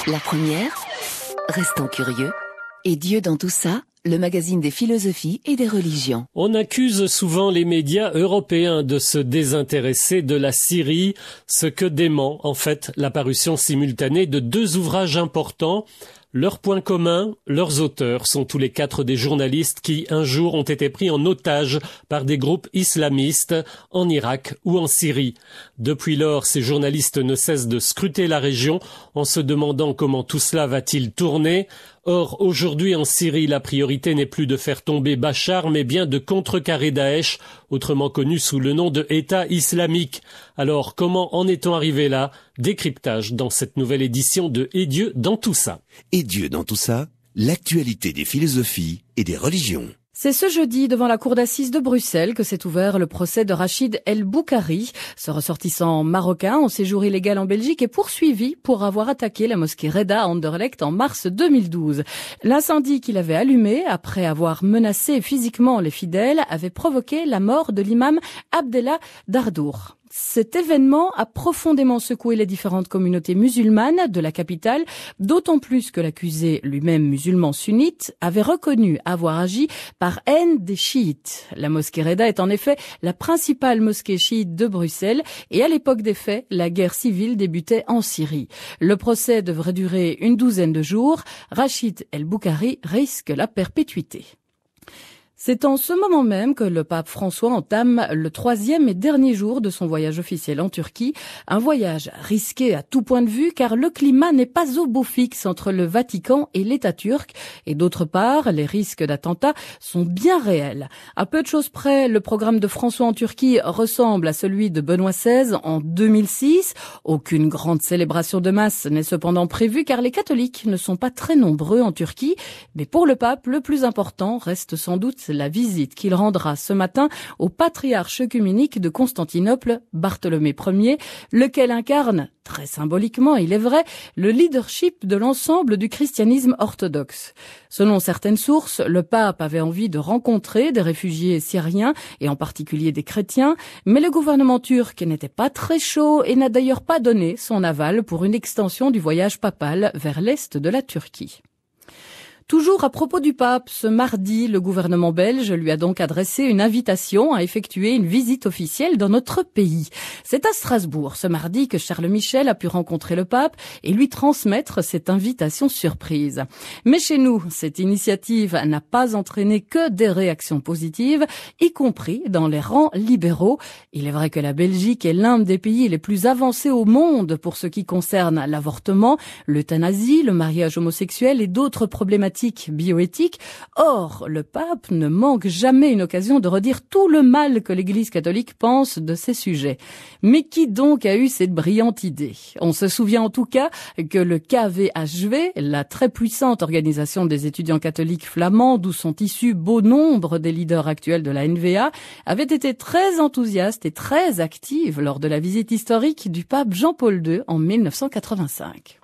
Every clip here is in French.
La première, restons curieux. Et Dieu dans tout ça, le magazine des philosophies et des religions. On accuse souvent les médias européens de se désintéresser de la Syrie, ce que dément en fait la parution simultanée de 2 ouvrages importants. Leur point commun, leurs auteurs sont tous les 4 des journalistes qui, un jour, ont été pris en otage par des groupes islamistes en Irak ou en Syrie. Depuis lors, ces journalistes ne cessent de scruter la région en se demandant comment tout cela va-t-il tourner. Or, aujourd'hui en Syrie, la priorité n'est plus de faire tomber Bachar, mais bien de contrecarrer Daesh, autrement connu sous le nom de État islamique. Alors, comment en est-on arrivé là? Décryptage dans cette nouvelle édition de Et Dieu dans tout ça. Et Dieu dans tout ça, l'actualité des philosophies et des religions. C'est ce jeudi, devant la cour d'assises de Bruxelles, que s'est ouvert le procès de Rachid El Boukari. Ce ressortissant marocain en séjour illégal en Belgique est poursuivi pour avoir attaqué la mosquée Reda à Anderlecht en mars 2012. L'incendie qu'il avait allumé, après avoir menacé physiquement les fidèles, avait provoqué la mort de l'imam Abdellah Dardour. Cet événement a profondément secoué les différentes communautés musulmanes de la capitale, d'autant plus que l'accusé, lui-même musulman sunnite, avait reconnu avoir agi par haine des chiites. La mosquée Reda est en effet la principale mosquée chiite de Bruxelles et à l'époque des faits, la guerre civile débutait en Syrie. Le procès devrait durer une 12aine de jours. Rachid El Boukari risque la perpétuité. C'est en ce moment même que le pape François entame le 3e et dernier jour de son voyage officiel en Turquie. Un voyage risqué à tout point de vue car le climat n'est pas au beau fixe entre le Vatican et l'État turc. Et d'autre part, les risques d'attentats sont bien réels. À peu de choses près, le programme de François en Turquie ressemble à celui de Benoît XVI en 2006. Aucune grande célébration de masse n'est cependant prévue car les catholiques ne sont pas très nombreux en Turquie. Mais pour le pape, le plus important reste sans doute la visite qu'il rendra ce matin au patriarche œcuménique de Constantinople, Bartholomé Ier, lequel incarne, très symboliquement il est vrai, le leadership de l'ensemble du christianisme orthodoxe. Selon certaines sources, le pape avait envie de rencontrer des réfugiés syriens, et en particulier des chrétiens, mais le gouvernement turc n'était pas très chaud et n'a d'ailleurs pas donné son aval pour une extension du voyage papal vers l'est de la Turquie. Toujours à propos du pape, ce mardi, le gouvernement belge lui a donc adressé une invitation à effectuer une visite officielle dans notre pays. C'est à Strasbourg, ce mardi, que Charles Michel a pu rencontrer le pape et lui transmettre cette invitation surprise. Mais chez nous, cette initiative n'a pas entraîné que des réactions positives, y compris dans les rangs libéraux. Il est vrai que la Belgique est l'un des pays les plus avancés au monde pour ce qui concerne l'avortement, l'euthanasie, le mariage homosexuel et d'autres problématiques bioéthique. Or, le pape ne manque jamais une occasion de redire tout le mal que l'Église catholique pense de ces sujets. Mais qui donc a eu cette brillante idée? On se souvient en tout cas que le KVHV, la très puissante organisation des étudiants catholiques flamands d'où sont issus bon nombre des leaders actuels de la NVA, avait été très enthousiaste et très active lors de la visite historique du pape Jean-Paul II en 1985.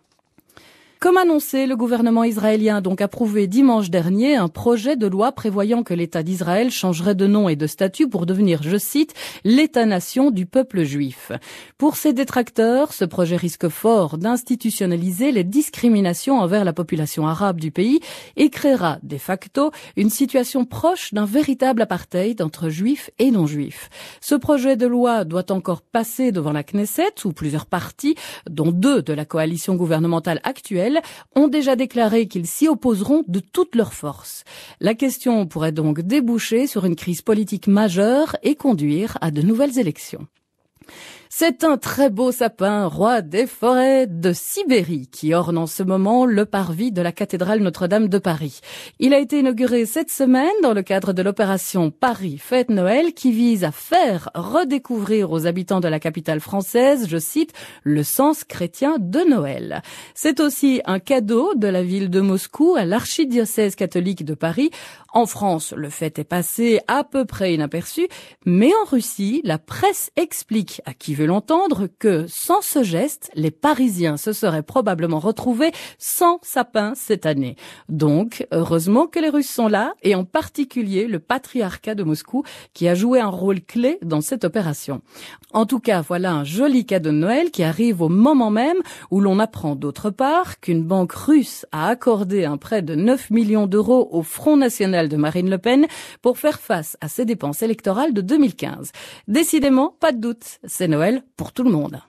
Comme annoncé, le gouvernement israélien a donc approuvé dimanche dernier un projet de loi prévoyant que l'État d'Israël changerait de nom et de statut pour devenir, je cite, l'État-nation du peuple juif. Pour ses détracteurs, ce projet risque fort d'institutionnaliser les discriminations envers la population arabe du pays et créera de facto une situation proche d'un véritable apartheid entre juifs et non-juifs. Ce projet de loi doit encore passer devant la Knesset où plusieurs partis, dont 2 de la coalition gouvernementale actuelle, ont déjà déclaré qu'ils s'y opposeront de toutes leurs forces. La question pourrait donc déboucher sur une crise politique majeure et conduire à de nouvelles élections. C'est un très beau sapin, roi des forêts de Sibérie, qui orne en ce moment le parvis de la cathédrale Notre-Dame de Paris. Il a été inauguré cette semaine dans le cadre de l'opération Paris Fête Noël qui vise à faire redécouvrir aux habitants de la capitale française, je cite, le sens chrétien de Noël. C'est aussi un cadeau de la ville de Moscou à l'archidiocèse catholique de Paris. En France, le fait est passé à peu près inaperçu, mais en Russie, la presse explique à qui veut vu l'entendre que, sans ce geste, les Parisiens se seraient probablement retrouvés sans sapin cette année. Donc, heureusement que les Russes sont là, et en particulier le patriarcat de Moscou, qui a joué un rôle clé dans cette opération. En tout cas, voilà un joli cadeau de Noël qui arrive au moment même où l'on apprend d'autre part qu'une banque russe a accordé un prêt de 9 millions d'euros au Front National de Marine Le Pen pour faire face à ses dépenses électorales de 2015. Décidément, pas de doute, c'est Noël pour tout le monde.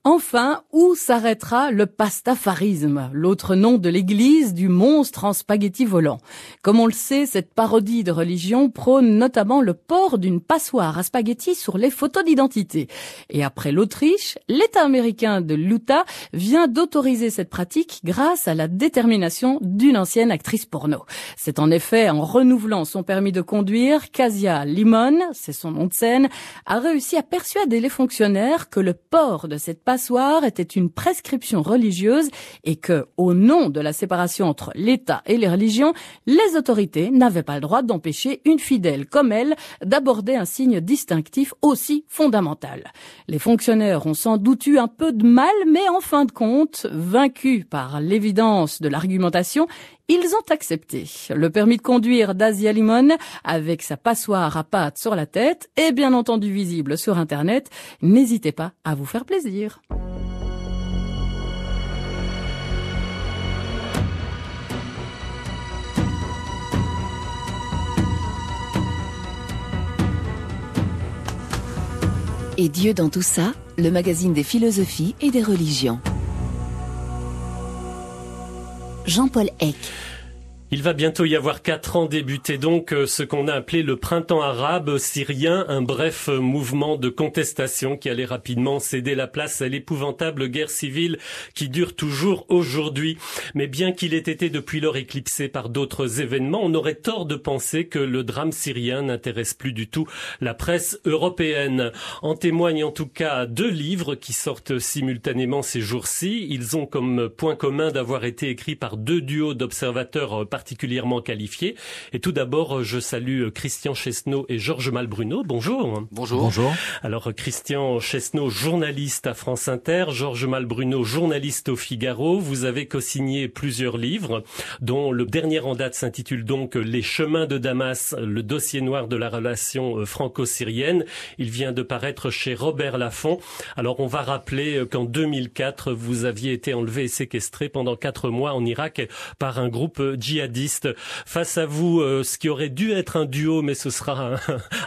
Enfin, où s'arrêtera le pastafarisme, l'autre nom de l'église du monstre en spaghetti volant? Comme on le sait, cette parodie de religion prône notamment le port d'une passoire à spaghetti sur les photos d'identité. Et après l'Autriche, l'État américain de l'Utah vient d'autoriser cette pratique grâce à la détermination d'une ancienne actrice porno. C'est en effet en renouvelant son permis de conduire qu'Asia Limon, c'est son nom de scène, a réussi à persuader les fonctionnaires que le port de cette passoire était une prescription religieuse et que, au nom de la séparation entre l'État et les religions, les autorités n'avaient pas le droit d'empêcher une fidèle comme elle d'aborder un signe distinctif aussi fondamental. Les fonctionnaires ont sans doute eu un peu de mal, mais en fin de compte, vaincus par l'évidence de l'argumentation, ils ont accepté. Le permis de conduire d'Asia Limon, avec sa passoire à pattes sur la tête, est bien entendu visible sur Internet. N'hésitez pas à vous faire plaisir. Et Dieu dans tout ça, le magazine des philosophies et des religions. Jean-Paul Eck. Il va bientôt y avoir 4 ans débuter donc ce qu'on a appelé le printemps arabe syrien, un bref mouvement de contestation qui allait rapidement céder la place à l'épouvantable guerre civile qui dure toujours aujourd'hui. Mais bien qu'il ait été depuis lors éclipsé par d'autres événements, on aurait tort de penser que le drame syrien n'intéresse plus du tout la presse européenne. En témoignent en tout cas 2 livres qui sortent simultanément ces jours-ci. Ils ont comme point commun d'avoir été écrits par 2 duos d'observateurs particulièrement qualifiés. Et tout d'abord, je salue Christian Chesneau et Georges Malbruno. Bonjour. Bonjour. Bonjour. Alors, Christian Chesneau, journaliste à France Inter, Georges Malbruno, journaliste au Figaro. Vous avez co-signé plusieurs livres, dont le dernier en date s'intitule donc Les chemins de Damas, le dossier noir de la relation franco-syrienne. Il vient de paraître chez Robert Laffont. Alors, on va rappeler qu'en 2004, vous aviez été enlevé et séquestré pendant 4 mois en Irak par un groupe djihadiste. Face à vous, ce qui aurait dû être un duo, mais ce sera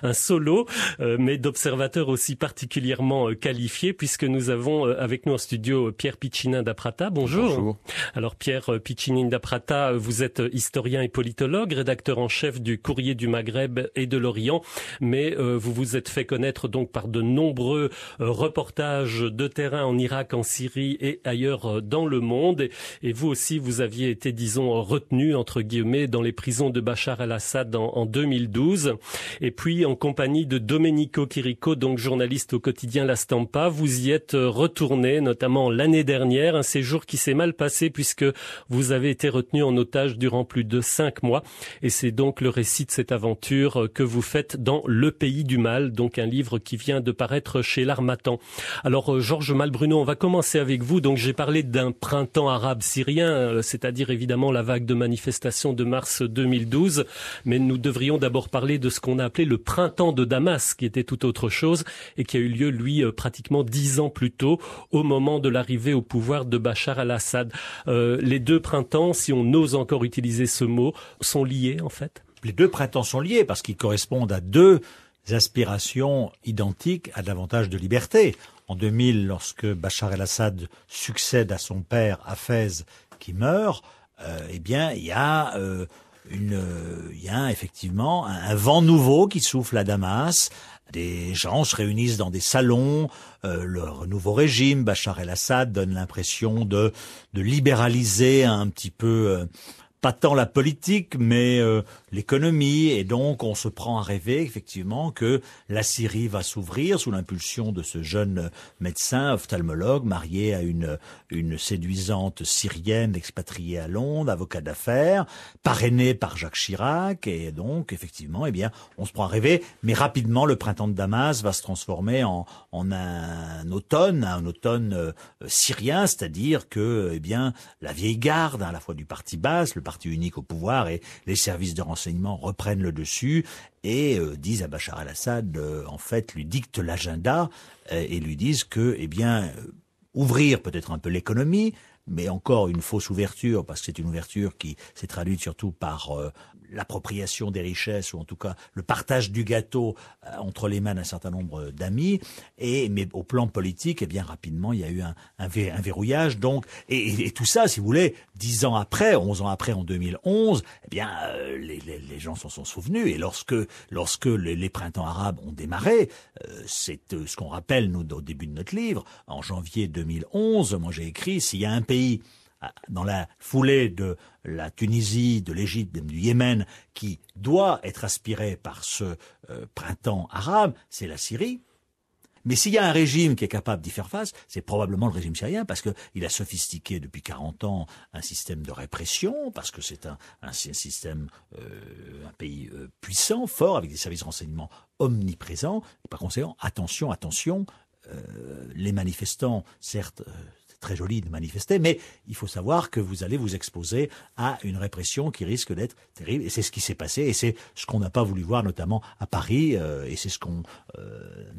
un solo, mais d'observateurs aussi particulièrement qualifiés, puisque nous avons avec nous en studio Pierre Piccinin d'Aprata. Bonjour. Bonjour. Alors Pierre Piccinin d'Aprata, vous êtes historien et politologue, rédacteur en chef du Courrier du Maghreb et de l'Orient, mais vous vous êtes fait connaître donc par de nombreux reportages de terrain en Irak, en Syrie et ailleurs dans le monde. Et vous aussi, vous aviez été, disons, retenu entre guillemets dans les prisons de Bachar el-Assad en 2012. Et puis en compagnie de Domenico Chirico, donc journaliste au quotidien La Stampa, vous y êtes retourné notamment l'année dernière, un séjour qui s'est mal passé puisque vous avez été retenu en otage durant plus de 5 mois. Et c'est donc le récit de cette aventure que vous faites dans Le Pays du Mal, donc un livre qui vient de paraître chez l'Harmattan. Alors Georges Malbruno, on va commencer avec vous. Donc j'ai parlé d'un printemps arabe syrien, c'est-à-dire évidemment la vague de manifestations de mars 2012, mais nous devrions d'abord parler de ce qu'on a appelé le printemps de Damas, qui était tout autre chose et qui a eu lieu, lui, pratiquement 10 ans plus tôt, au moment de l'arrivée au pouvoir de Bachar el-Assad. Les 2 printemps, si on ose encore utiliser ce mot, sont liés en fait. Les 2 printemps sont liés parce qu'ils correspondent à 2 aspirations identiques à davantage de liberté. En 2000, lorsque Bachar el-Assad succède à son père Hafez qui meurt, eh bien, il y a effectivement un vent nouveau qui souffle à Damas. Des gens se réunissent dans des salons. Le nouveau régime, Bachar el-Assad, donne l'impression de libéraliser un petit peu pas tant la politique, mais l'économie. Et donc, on se prend à rêver, effectivement, que la Syrie va s'ouvrir sous l'impulsion de ce jeune médecin, ophtalmologue, marié à une séduisante syrienne expatriée à Londres, avocat d'affaires, parrainé par Jacques Chirac. Et donc, effectivement, on se prend à rêver. Mais rapidement, le printemps de Damas va se transformer en un automne syrien, c'est-à-dire que, la vieille garde, à la fois du parti Baas, le parti unique au pouvoir, et les services de renseignement reprennent le dessus et disent à Bachar el-Assad, en fait, lui dictent l'agenda et lui disent que, ouvrir peut-être un peu l'économie, mais encore une fausse ouverture, parce que c'est une ouverture qui s'est traduite surtout par l'appropriation des richesses, ou en tout cas le partage du gâteau entre les mains d'un certain nombre d'amis. Mais au plan politique, rapidement, il y a eu un verrouillage. Donc, et tout ça, si vous voulez, 11 ans après, en 2011, les gens s'en sont souvenus. Et lorsque les printemps arabes ont démarré, c'est ce qu'on rappelle, nous, au début de notre livre, en janvier 2011, moi j'ai écrit, s'il y a un pays dans la foulée de la Tunisie, de l'Égypte, du Yémen, qui doit être aspiré par ce printemps arabe, c'est la Syrie. Mais s'il y a un régime qui est capable d'y faire face, c'est probablement le régime syrien, parce qu'il a sophistiqué depuis 40 ans un système de répression, parce que c'est un système, un pays puissant, fort, avec des services de renseignement omniprésents. Et par conséquent, attention, les manifestants, certes, très joli de manifester, mais il faut savoir que vous allez vous exposer à une répression qui risque d'être terrible. Et c'est ce qui s'est passé, et c'est ce qu'on n'a pas voulu voir, notamment à Paris, et c'est ce qu'on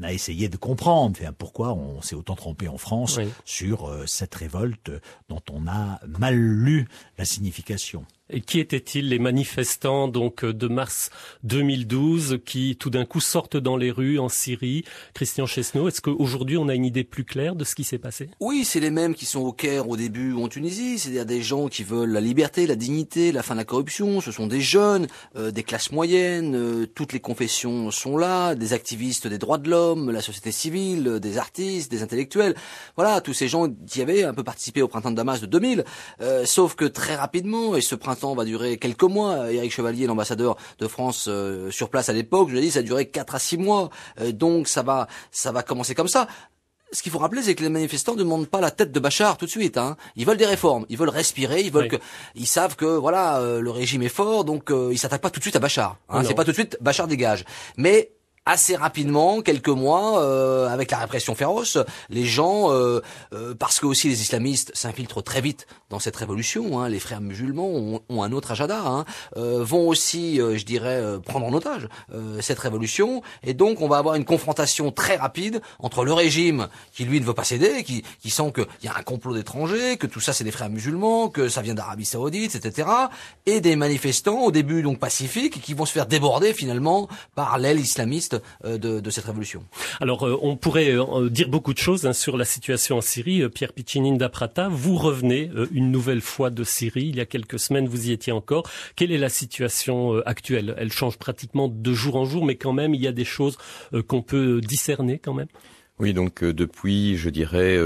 a essayé de comprendre. Pourquoi on s'est autant trompé en France sur cette révolte dont on a mal lu la signification. Et qui étaient-ils, les manifestants de mars 2012 qui tout d'un coup sortent dans les rues en Syrie? Christian Chesneau, est-ce qu'aujourd'hui on a une idée plus claire de ce qui s'est passé? Oui, c'est les mêmes qui sont au Caire au début ou en Tunisie, c'est-à-dire des gens qui veulent la liberté, la dignité, la fin de la corruption. Ce sont des jeunes, des classes moyennes, toutes les confessions sont là, des activistes des droits de l'homme, la société civile, des artistes, des intellectuels. Voilà, tous ces gens qui avaient un peu participé au printemps de Damas de 2000, sauf que très rapidement, et ce printemps va durer quelques mois. Éric Chevalier, l'ambassadeur de France sur place à l'époque, je l'ai dit, ça a duré 4 à 6 mois. Donc ça va commencer comme ça. Ce qu'il faut rappeler, c'est que les manifestants ne demandent pas la tête de Bachar tout de suite. Ils veulent des réformes, ils veulent respirer, ils savent que le régime est fort, donc ils s'attaquent pas tout de suite à Bachar. C'est pas tout de suite Bachar dégage. Mais assez rapidement, quelques mois, avec la répression féroce, les gens, parce que aussi les islamistes s'infiltrent très vite dans cette révolution, les frères musulmans ont un autre agenda, vont aussi, prendre en otage cette révolution, et donc on va avoir une confrontation très rapide entre le régime qui lui ne veut pas céder, qui sent qu'il y a un complot d'étrangers, que tout ça c'est des frères musulmans, que ça vient d'Arabie Saoudite, etc., et des manifestants au début donc pacifiques qui vont se faire déborder finalement par l'aile islamiste de cette révolution. Alors, on pourrait dire beaucoup de choses sur la situation en Syrie. Pierre Piccinini d'Aprata, vous revenez une nouvelle fois de Syrie. Il y a quelques semaines, vous y étiez encore. Quelle est la situation actuelle? Elle change pratiquement de jour en jour, mais quand même, il y a des choses qu'on peut discerner quand même. Oui, donc depuis, je dirais,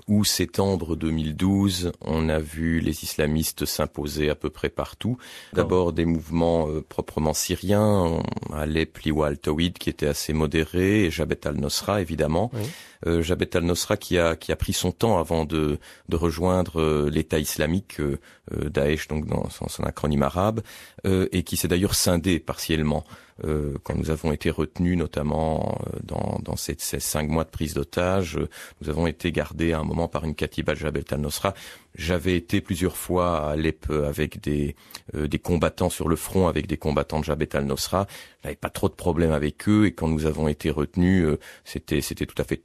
août-septembre 2012, on a vu les islamistes s'imposer à peu près partout. D'abord des mouvements proprement syriens, Alep, Liwa al-Tawhid qui était assez modéré, et Jabhat al-Nosra évidemment. Oui. Jabhat al-Nosra qui a pris son temps avant de rejoindre l'État islamique, Daesh donc dans son acronyme arabe, et qui s'est d'ailleurs scindé partiellement. Quand nous avons été retenus, notamment dans ces 5 mois de prise d'otages, nous avons été gardés à un moment par une katiba de Jabhat al-Nosra. J'avais été plusieurs fois à Alep avec des combattants sur le front, avec des combattants de Jabhat al-Nosra. J'avais pas trop de problèmes avec eux, et quand nous avons été retenus, c'était tout à fait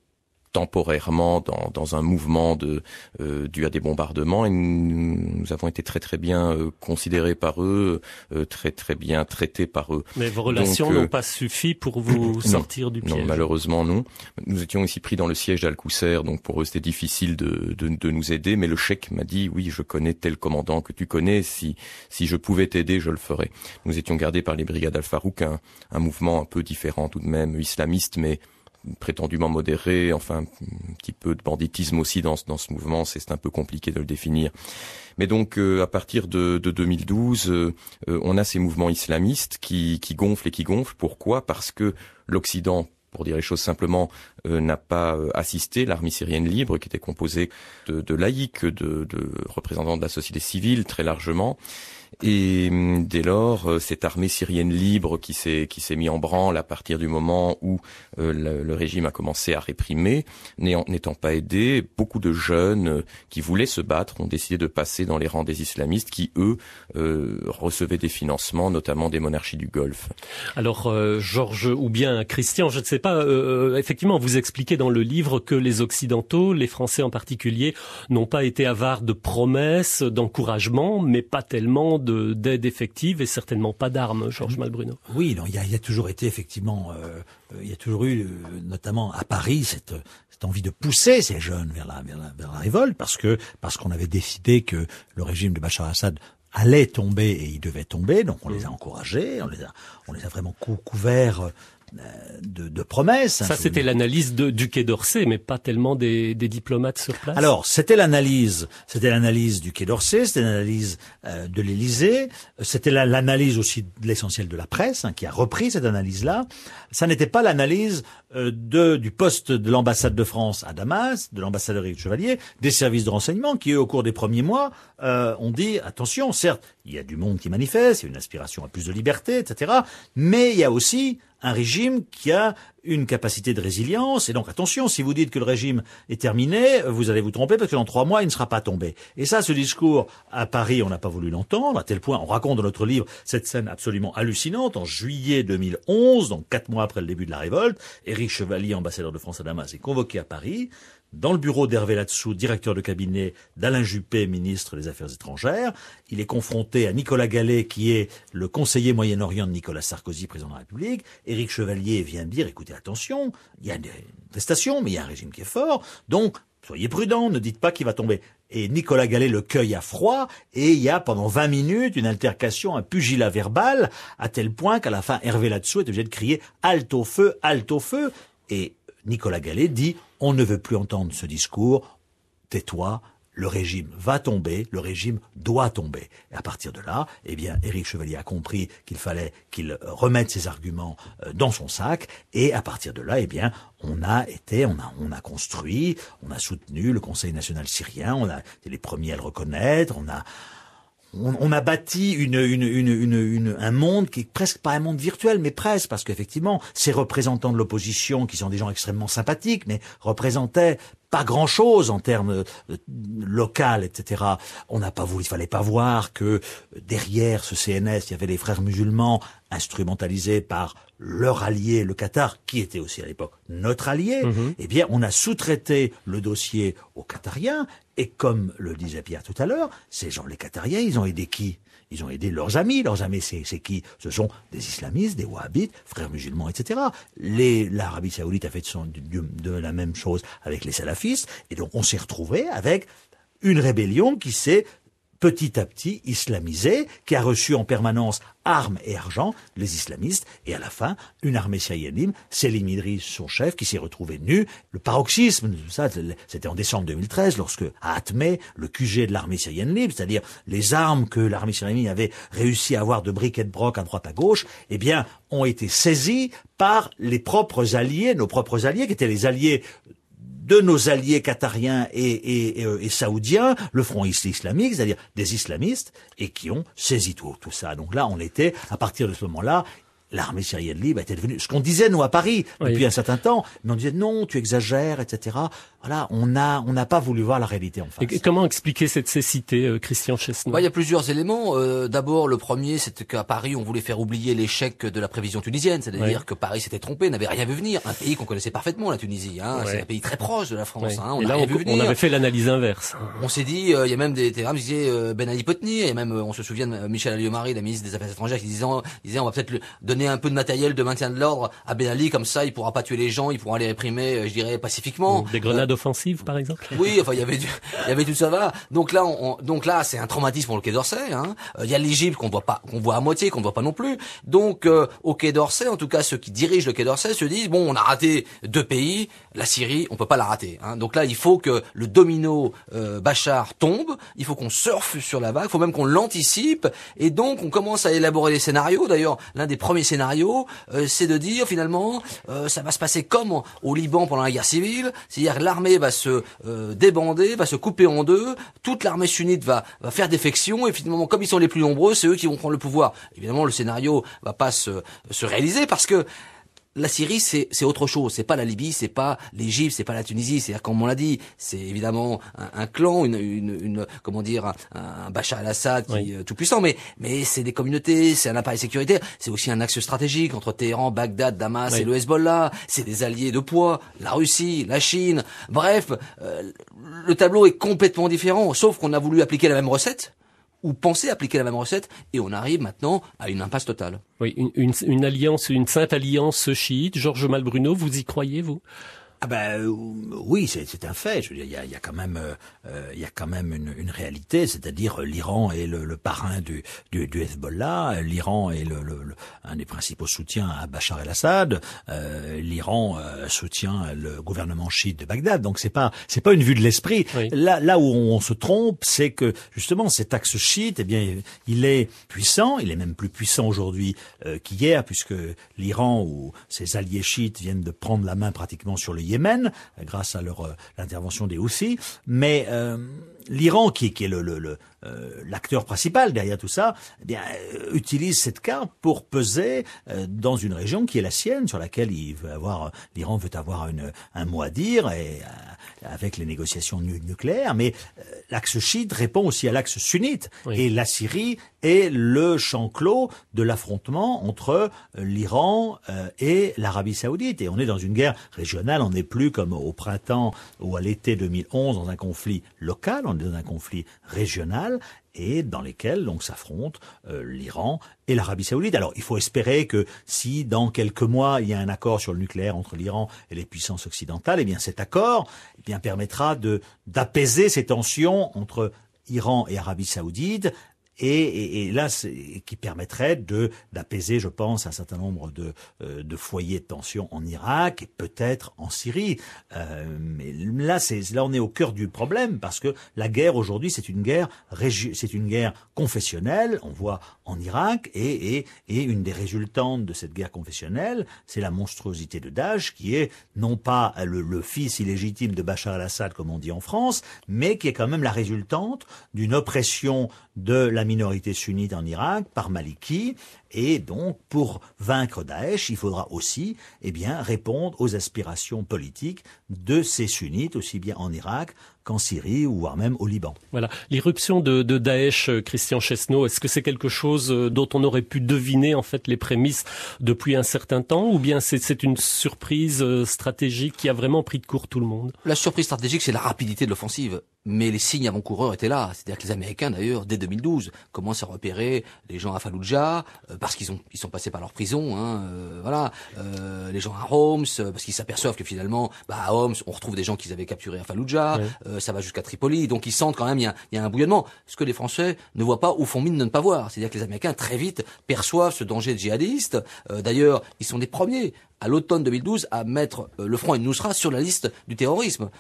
temporairement dans un mouvement dû à des bombardements, et nous avons été très très bien considérés par eux, très très bien traités par eux. Mais vos relations n'ont pas suffi pour vous sortir du piège? Non, malheureusement non. Nous étions aussi pris dans le siège d'Al-Qousser, donc pour eux c'était difficile de nous aider, mais le cheikh m'a dit oui, je connais tel commandant que tu connais, si je pouvais t'aider, je le ferais. Nous étions gardés par les brigades Al-Farouk, un mouvement un peu différent tout de même, islamiste, mais prétendument modéré, enfin un petit peu de banditisme aussi dans ce mouvement, c'est un peu compliqué de le définir. Mais donc à partir de 2012, on a ces mouvements islamistes qui gonflent et qui gonflent. Pourquoi ? Parce que l'Occident, pour dire les choses simplement, n'a pas assisté l'armée syrienne libre, qui était composée de laïcs, de représentants de la société civile très largement. Et dès lors, cette armée syrienne libre qui s'est mis en branle à partir du moment où le régime a commencé à réprimer, n'étant pas aidé, beaucoup de jeunes qui voulaient se battre ont décidé de passer dans les rangs des islamistes qui, eux, recevaient des financements, notamment des monarchies du Golfe. Alors, Georges ou bien Christian, je ne sais pas, effectivement, vous expliquez dans le livre que les Occidentaux, les Français en particulier, n'ont pas été avares de promesses, d'encouragement, mais pas tellement d'aide effective et certainement pas d'armes, Georges Malbruno. Oui, non, il y a toujours été effectivement, il y a toujours eu, notamment à Paris, cette envie de pousser ces jeunes vers la révolte, parce qu'on avait décidé que le régime de Bachar el-Assad allait tomber et il devait tomber, donc on les a encouragés, on les a vraiment couverts de promesses. Ça, c'était l'analyse du Quai d'Orsay, mais pas tellement des diplomates sur place. Alors, c'était l'analyse du Quai d'Orsay, c'était l'analyse de l'Élysée, c'était l'analyse aussi de l'essentiel de la presse, qui a repris cette analyse-là. Ça n'était pas l'analyse du poste de l'ambassade de France à Damas, de l'ambassadeur Éric Chevalier, des services de renseignement qui, eux, au cours des premiers mois, ont dit, attention, certes, il y a du monde qui manifeste, il y a une aspiration à plus de liberté, etc., mais il y a aussi un régime qui a une capacité de résilience, et donc attention, si vous dites que le régime est terminé, vous allez vous tromper, parce que dans 3 mois, il ne sera pas tombé. Et ça, ce discours, à Paris, on n'a pas voulu l'entendre, à tel point, on raconte dans notre livre cette scène absolument hallucinante, en juillet 2011, donc 4 mois après le début de la révolte, Éric Chevalier, ambassadeur de France à Damas, est convoqué à Paris, dans le bureau d'Hervé Latsou, directeur de cabinet d'Alain Juppé, ministre des Affaires étrangères. Il est confronté à Nicolas Gallet, qui est le conseiller Moyen-Orient de Nicolas Sarkozy, président de la République. Éric Chevalier vient de dire, écoutez, attention, il y a des prestations, mais il y a un régime qui est fort, donc soyez prudents, ne dites pas qu'il va tomber. Et Nicolas Gallet le cueille à froid, et il y a pendant 20 minutes une altercation, un pugilat verbal, à tel point qu'à la fin, Hervé Latsou est obligé de crier « halte au feu, halte au feu !» Et Nicolas Gallet dit « on ne veut plus entendre ce discours, tais-toi, le régime va tomber, le régime doit tomber. » Et à partir de là, eh bien, Éric Chevalier a compris qu'il fallait qu'il remette ses arguments dans son sac, et à partir de là, eh bien, on a construit, on a soutenu le Conseil national syrien, on a été les premiers à le reconnaître, on a bâti un monde qui est presque pas un monde virtuel, mais presque, parce qu'effectivement, ces représentants de l'opposition, qui sont des gens extrêmement sympathiques, mais représentaient pas grand-chose en termes local, etc. On n'a pas voulu, il fallait pas voir que derrière ce CNS, il y avait les frères musulmans instrumentalisés par leur allié, le Qatar, qui était aussi à l'époque notre allié. Eh bien, on a sous-traité le dossier aux Qatariens, et comme le disait Pierre tout à l'heure, ces gens, les Qatariens, ils ont aidé qui ? Ils ont aidé leurs amis. Leurs amis, c'est qui ? Ce sont des islamistes, des wahhabites, frères musulmans, etc. L'Arabie saoudite a fait de la même chose avec les salafistes. Et donc, on s'est retrouvé avec une rébellion qui s'est petit à petit islamisée, qui a reçu en permanence armes et argent, les islamistes, et à la fin, une armée syrienne libre, Selim Idriss, son chef, qui s'est retrouvé nu. Le paroxysme de ça, c'était en décembre 2013, lorsque, à Atmé, le QG de l'armée syrienne libre, c'est-à-dire les armes que l'armée syrienne libre avait réussi à avoir de bric et de broc à droite à gauche, eh bien, ont été saisies par les propres alliés, nos propres alliés, qui étaient les alliés de nos alliés qatariens et saoudiens, le front islamique, c'est-à-dire des islamistes, et qui ont saisi tout ça. Donc là, on était, à partir de ce moment-là, l'armée syrienne libre était devenue, ce qu'on disait nous à Paris depuis un certain temps, mais on disait non, tu exagères, etc. Voilà, on n'a pas voulu voir la réalité en face. Et comment expliquer cette cécité, Christian Chesneau ? Il y a plusieurs éléments. D'abord, le premier, c'était qu'à Paris, on voulait faire oublier l'échec de la prévision tunisienne, c'est-à-dire que Paris s'était trompé, n'avait rien vu venir. Un pays qu'on connaissait parfaitement, la Tunisie, c'est un pays très proche de la France. Et là, on avait fait l'analyse inverse. On s'est dit, il y a même des télégrammes qui disaient Ben Ali Potni, et même, on se souvient de Michel Alliot-Marie, la ministre des Affaires étrangères, qui disait on va peut-être donner donner un peu de matériel de maintien de l'ordre à Ben Ali, comme ça il pourra pas tuer les gens, ils pourront les réprimer, je dirais pacifiquement. Des grenades offensives par exemple. Oui, enfin il y avait tout ça là. Donc là c'est un traumatisme pour le Quai d'Orsay. Hein. Il y a l'Égypte qu'on voit à moitié, qu'on ne voit pas non plus. Donc au Quai d'Orsay, en tout cas ceux qui dirigent le Quai d'Orsay se disent bon, on a raté 2 pays, la Syrie, on peut pas la rater. Hein. Donc là il faut que le domino Bachar tombe, il faut qu'on surfe sur la vague, il faut même qu'on l'anticipe, et donc on commence à élaborer des scénarios. D'ailleurs, l'un des premiers scénarios, c'est de dire finalement, ça va se passer comme au Liban pendant la guerre civile, c'est-à-dire que l'armée va se débander, va se couper en deux, toute l'armée sunnite va faire défection, et finalement, comme ils sont les plus nombreux, c'est eux qui vont prendre le pouvoir. Évidemment, le scénario va pas se réaliser parce que la Syrie, c'est autre chose. C'est pas la Libye, c'est pas l'Égypte, c'est pas la Tunisie. C'est-à-dire, comme on l'a dit, c'est évidemment un clan, comment dire, un Bachar el-Assad qui est tout puissant. Mais c'est des communautés, c'est un appareil sécuritaire. C'est aussi un axe stratégique entre Téhéran, Bagdad, Damas et le Hezbollah. C'est des alliés de poids. La Russie, la Chine. Bref, le tableau est complètement différent. Sauf qu'on a voulu appliquer la même recette, ou penser appliquer la même recette, et on arrive maintenant à une impasse totale. Oui, une alliance, une sainte alliance chiite. Georges Malbruno, vous y croyez, vous? Ah ben oui, c'est un fait. Je veux dire, il y a quand même une réalité, c'est-à-dire l'Iran est le parrain du Hezbollah, l'Iran est un des principaux soutiens à Bachar el-Assad, l'Iran soutient le gouvernement chiite de Bagdad. Donc c'est pas une vue de l'esprit. Oui. Là où on se trompe, c'est que justement cet axe chiite, eh bien il est puissant, il est même plus puissant aujourd'hui qu'hier, puisque l'Iran ou ses alliés chiites viennent de prendre la main pratiquement sur le Yémen, grâce à l'intervention des Houthis, mais l'Iran, qui est l'acteur principal derrière tout ça, eh bien utilise cette carte pour peser dans une région qui est la sienne, sur laquelle l'Iran veut avoir un mot à dire, et avec les négociations nucléaires, mais l'axe chiite répond aussi à l'axe sunnite, et la Syrie est le champ clos de l'affrontement entre l'Iran et l'Arabie Saoudite, et on est dans une guerre régionale, on n'est plus comme au printemps ou à l'été 2011 dans un conflit local, on est dans un conflit régional, et dans lesquels donc s'affrontent l'Iran et l'Arabie Saoudite. Alors il faut espérer que si dans quelques mois il y a un accord sur le nucléaire entre l'Iran et les puissances occidentales, eh bien cet accord permettra d'apaiser ces tensions entre Iran et Arabie Saoudite. Et là, qui permettrait d'apaiser, je pense, un certain nombre de foyers de tension en Irak et peut-être en Syrie. Mais là, on est au cœur du problème, parce que la guerre aujourd'hui, c'est une guerre confessionnelle. On voit en Irak, et une des résultantes de cette guerre confessionnelle, c'est la monstruosité de Daesh, qui est non pas le fils illégitime de Bachar el-Assad, comme on dit en France, mais qui est quand même la résultante d'une oppression de la minorité sunnite en Irak par Maliki. Et donc, pour vaincre Daesh, il faudra aussi, répondre aux aspirations politiques de ces sunnites, aussi bien en Irak qu'en Syrie, ou voire même au Liban. Voilà. L'irruption de Daesh, Christian Chesneau, est-ce que c'est quelque chose dont on aurait pu deviner, en fait, les prémices depuis un certain temps, ou bien c'est une surprise stratégique qui a vraiment pris de court tout le monde? La surprise stratégique, c'est la rapidité de l'offensive. Mais les signes avant-coureurs étaient là. C'est-à-dire que les Américains, d'ailleurs, dès 2012, commencent à repérer les gens à Fallujah, parce qu'ils sont passés par leur prison, les gens à Homs, parce qu'ils s'aperçoivent que finalement, à Homs, on retrouve des gens qu'ils avaient capturés à Fallujah, ça va jusqu'à Tripoli, donc ils sentent quand même, il y a un bouillonnement. Ce que les Français ne voient pas ou font mine de ne pas voir. C'est-à-dire que les Américains, très vite, perçoivent ce danger djihadiste. D'ailleurs, ils sont des premiers, à l'automne 2012, à mettre le Front el-Nusra sur la liste du terrorisme.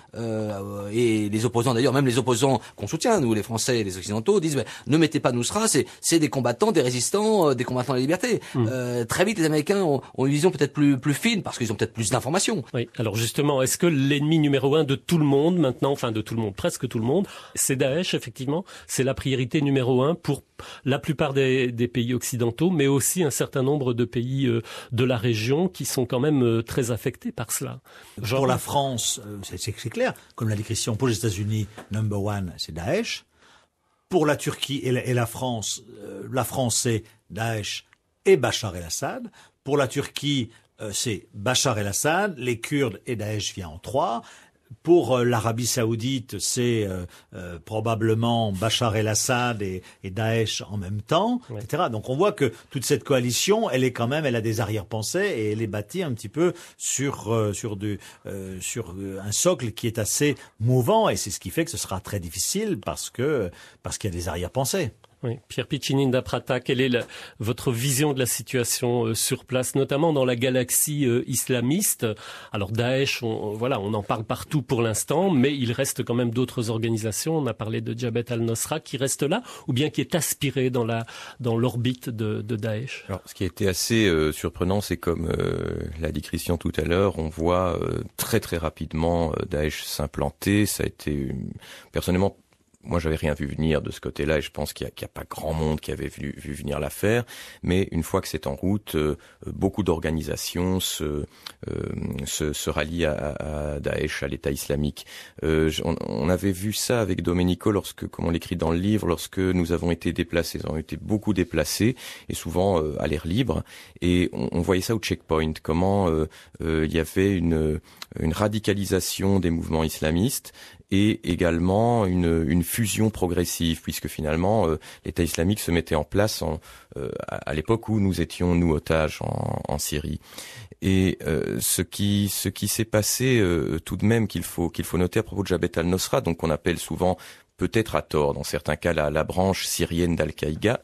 Et les opposants, d'ailleurs, même les opposants qu'on soutient, nous, les Français et les Occidentaux, disent ne mettez pas Nusra, c'est des combattants, des résistants, des combattants de la liberté. Très vite, les Américains ont une vision peut-être plus fine, parce qu'ils ont peut-être plus d'informations. Oui. Alors justement, est-ce que l'ennemi numéro 1 de tout le monde maintenant, enfin de tout le monde, presque tout le monde, c'est Daesh, effectivement, c'est la priorité numéro 1 pour la plupart des pays occidentaux, mais aussi un certain nombre de pays de la région qui sont quand même très affectés par cela. Pour la France, c'est clair, comme l'a dit Christian, pour les États-Unis, number one, c'est Daesh. Pour la Turquie et la France, c'est Daesh et Bachar el-Assad. Pour la Turquie, c'est Bachar el-Assad, les Kurdes et Daesh vient en 3. Pour l'Arabie Saoudite, c'est probablement Bachar el-Assad et Daesh en même temps, etc. Donc on voit que toute cette coalition, elle a des arrière-pensées et elle est bâtie un petit peu sur un socle qui est assez mouvant, et c'est ce qui fait que ce sera très difficile parce qu'il y a des arrière-pensées. Oui. Pierre Piccinini d'Aprata, quelle est votre vision de la situation sur place, notamment dans la galaxie islamiste? Alors Daesh, on en parle partout pour l'instant, mais il reste quand même d'autres organisations. On a parlé de Jabhat al-Nusra qui reste là, ou bien qui est aspiré dans l'orbite de Daesh. Alors, ce qui a été assez surprenant, c'est comme l'a dit Christian tout à l'heure, on voit très très rapidement Daesh s'implanter. Ça a été personnellement, moi, j'avais rien vu venir de ce côté-là, et je pense qu'il y a pas grand monde qui avait vu venir l'affaire. Mais une fois que c'est en route, beaucoup d'organisations se rallient à Daesh, à l'État islamique. On avait vu ça avec Domenico comme on l'écrit dans le livre, lorsque nous avons été déplacés. Nous avons été beaucoup déplacés, et souvent à l'air libre. Et on voyait ça au checkpoint, comment il y avait une radicalisation des mouvements islamistes, et également une fusion progressive, puisque finalement l'État islamique se mettait en place à l'époque où nous étions nous otages en Syrie. Et ce qui s'est passé tout de même qu'il faut noter à propos de Jabhat al-Nusra, donc qu'on appelle souvent, peut-être à tort, dans certains cas, la branche syrienne d'Al-Qaïda,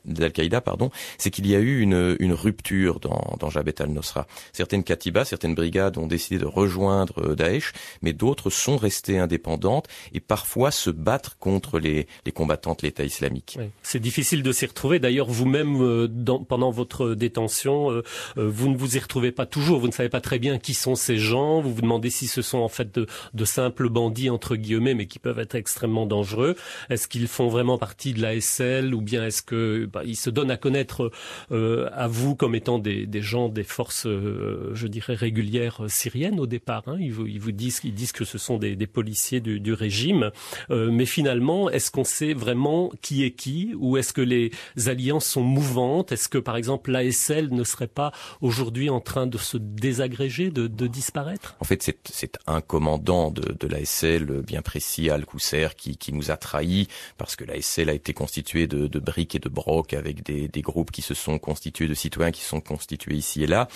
c'est qu'il y a eu une rupture dans Jabhat al-Nusra. Certaines katibas, certaines brigades ont décidé de rejoindre Daesh, mais d'autres sont restées indépendantes et parfois se battre contre les combattants de l'État islamique. Oui. C'est difficile de s'y retrouver. D'ailleurs, vous-même, pendant votre détention, vous ne vous y retrouvez pas toujours. Vous ne savez pas très bien qui sont ces gens. Vous vous demandez si ce sont en fait de simples bandits, entre guillemets, mais qui peuvent être extrêmement dangereux. Est-ce qu'ils font vraiment partie de l'ASL, ou bien est-ce que ils se donnent à connaître à vous comme étant des gens des forces, je dirais, régulières syriennes au départ, hein? Ils disent que ce sont des policiers du régime, mais finalement, est-ce qu'on sait vraiment qui est qui, ou est-ce que les alliances sont mouvantes? Est-ce que par exemple l'ASL ne serait pas aujourd'hui en train de se désagréger, de disparaître? En fait, c'est un commandant de l'ASL bien précis, Al-Qousser, qui nous a trahis, parce que l'ASL a été constituée de briques et de brocs, avec des groupes qui se sont constitués, de citoyens qui sont constitués ici et là.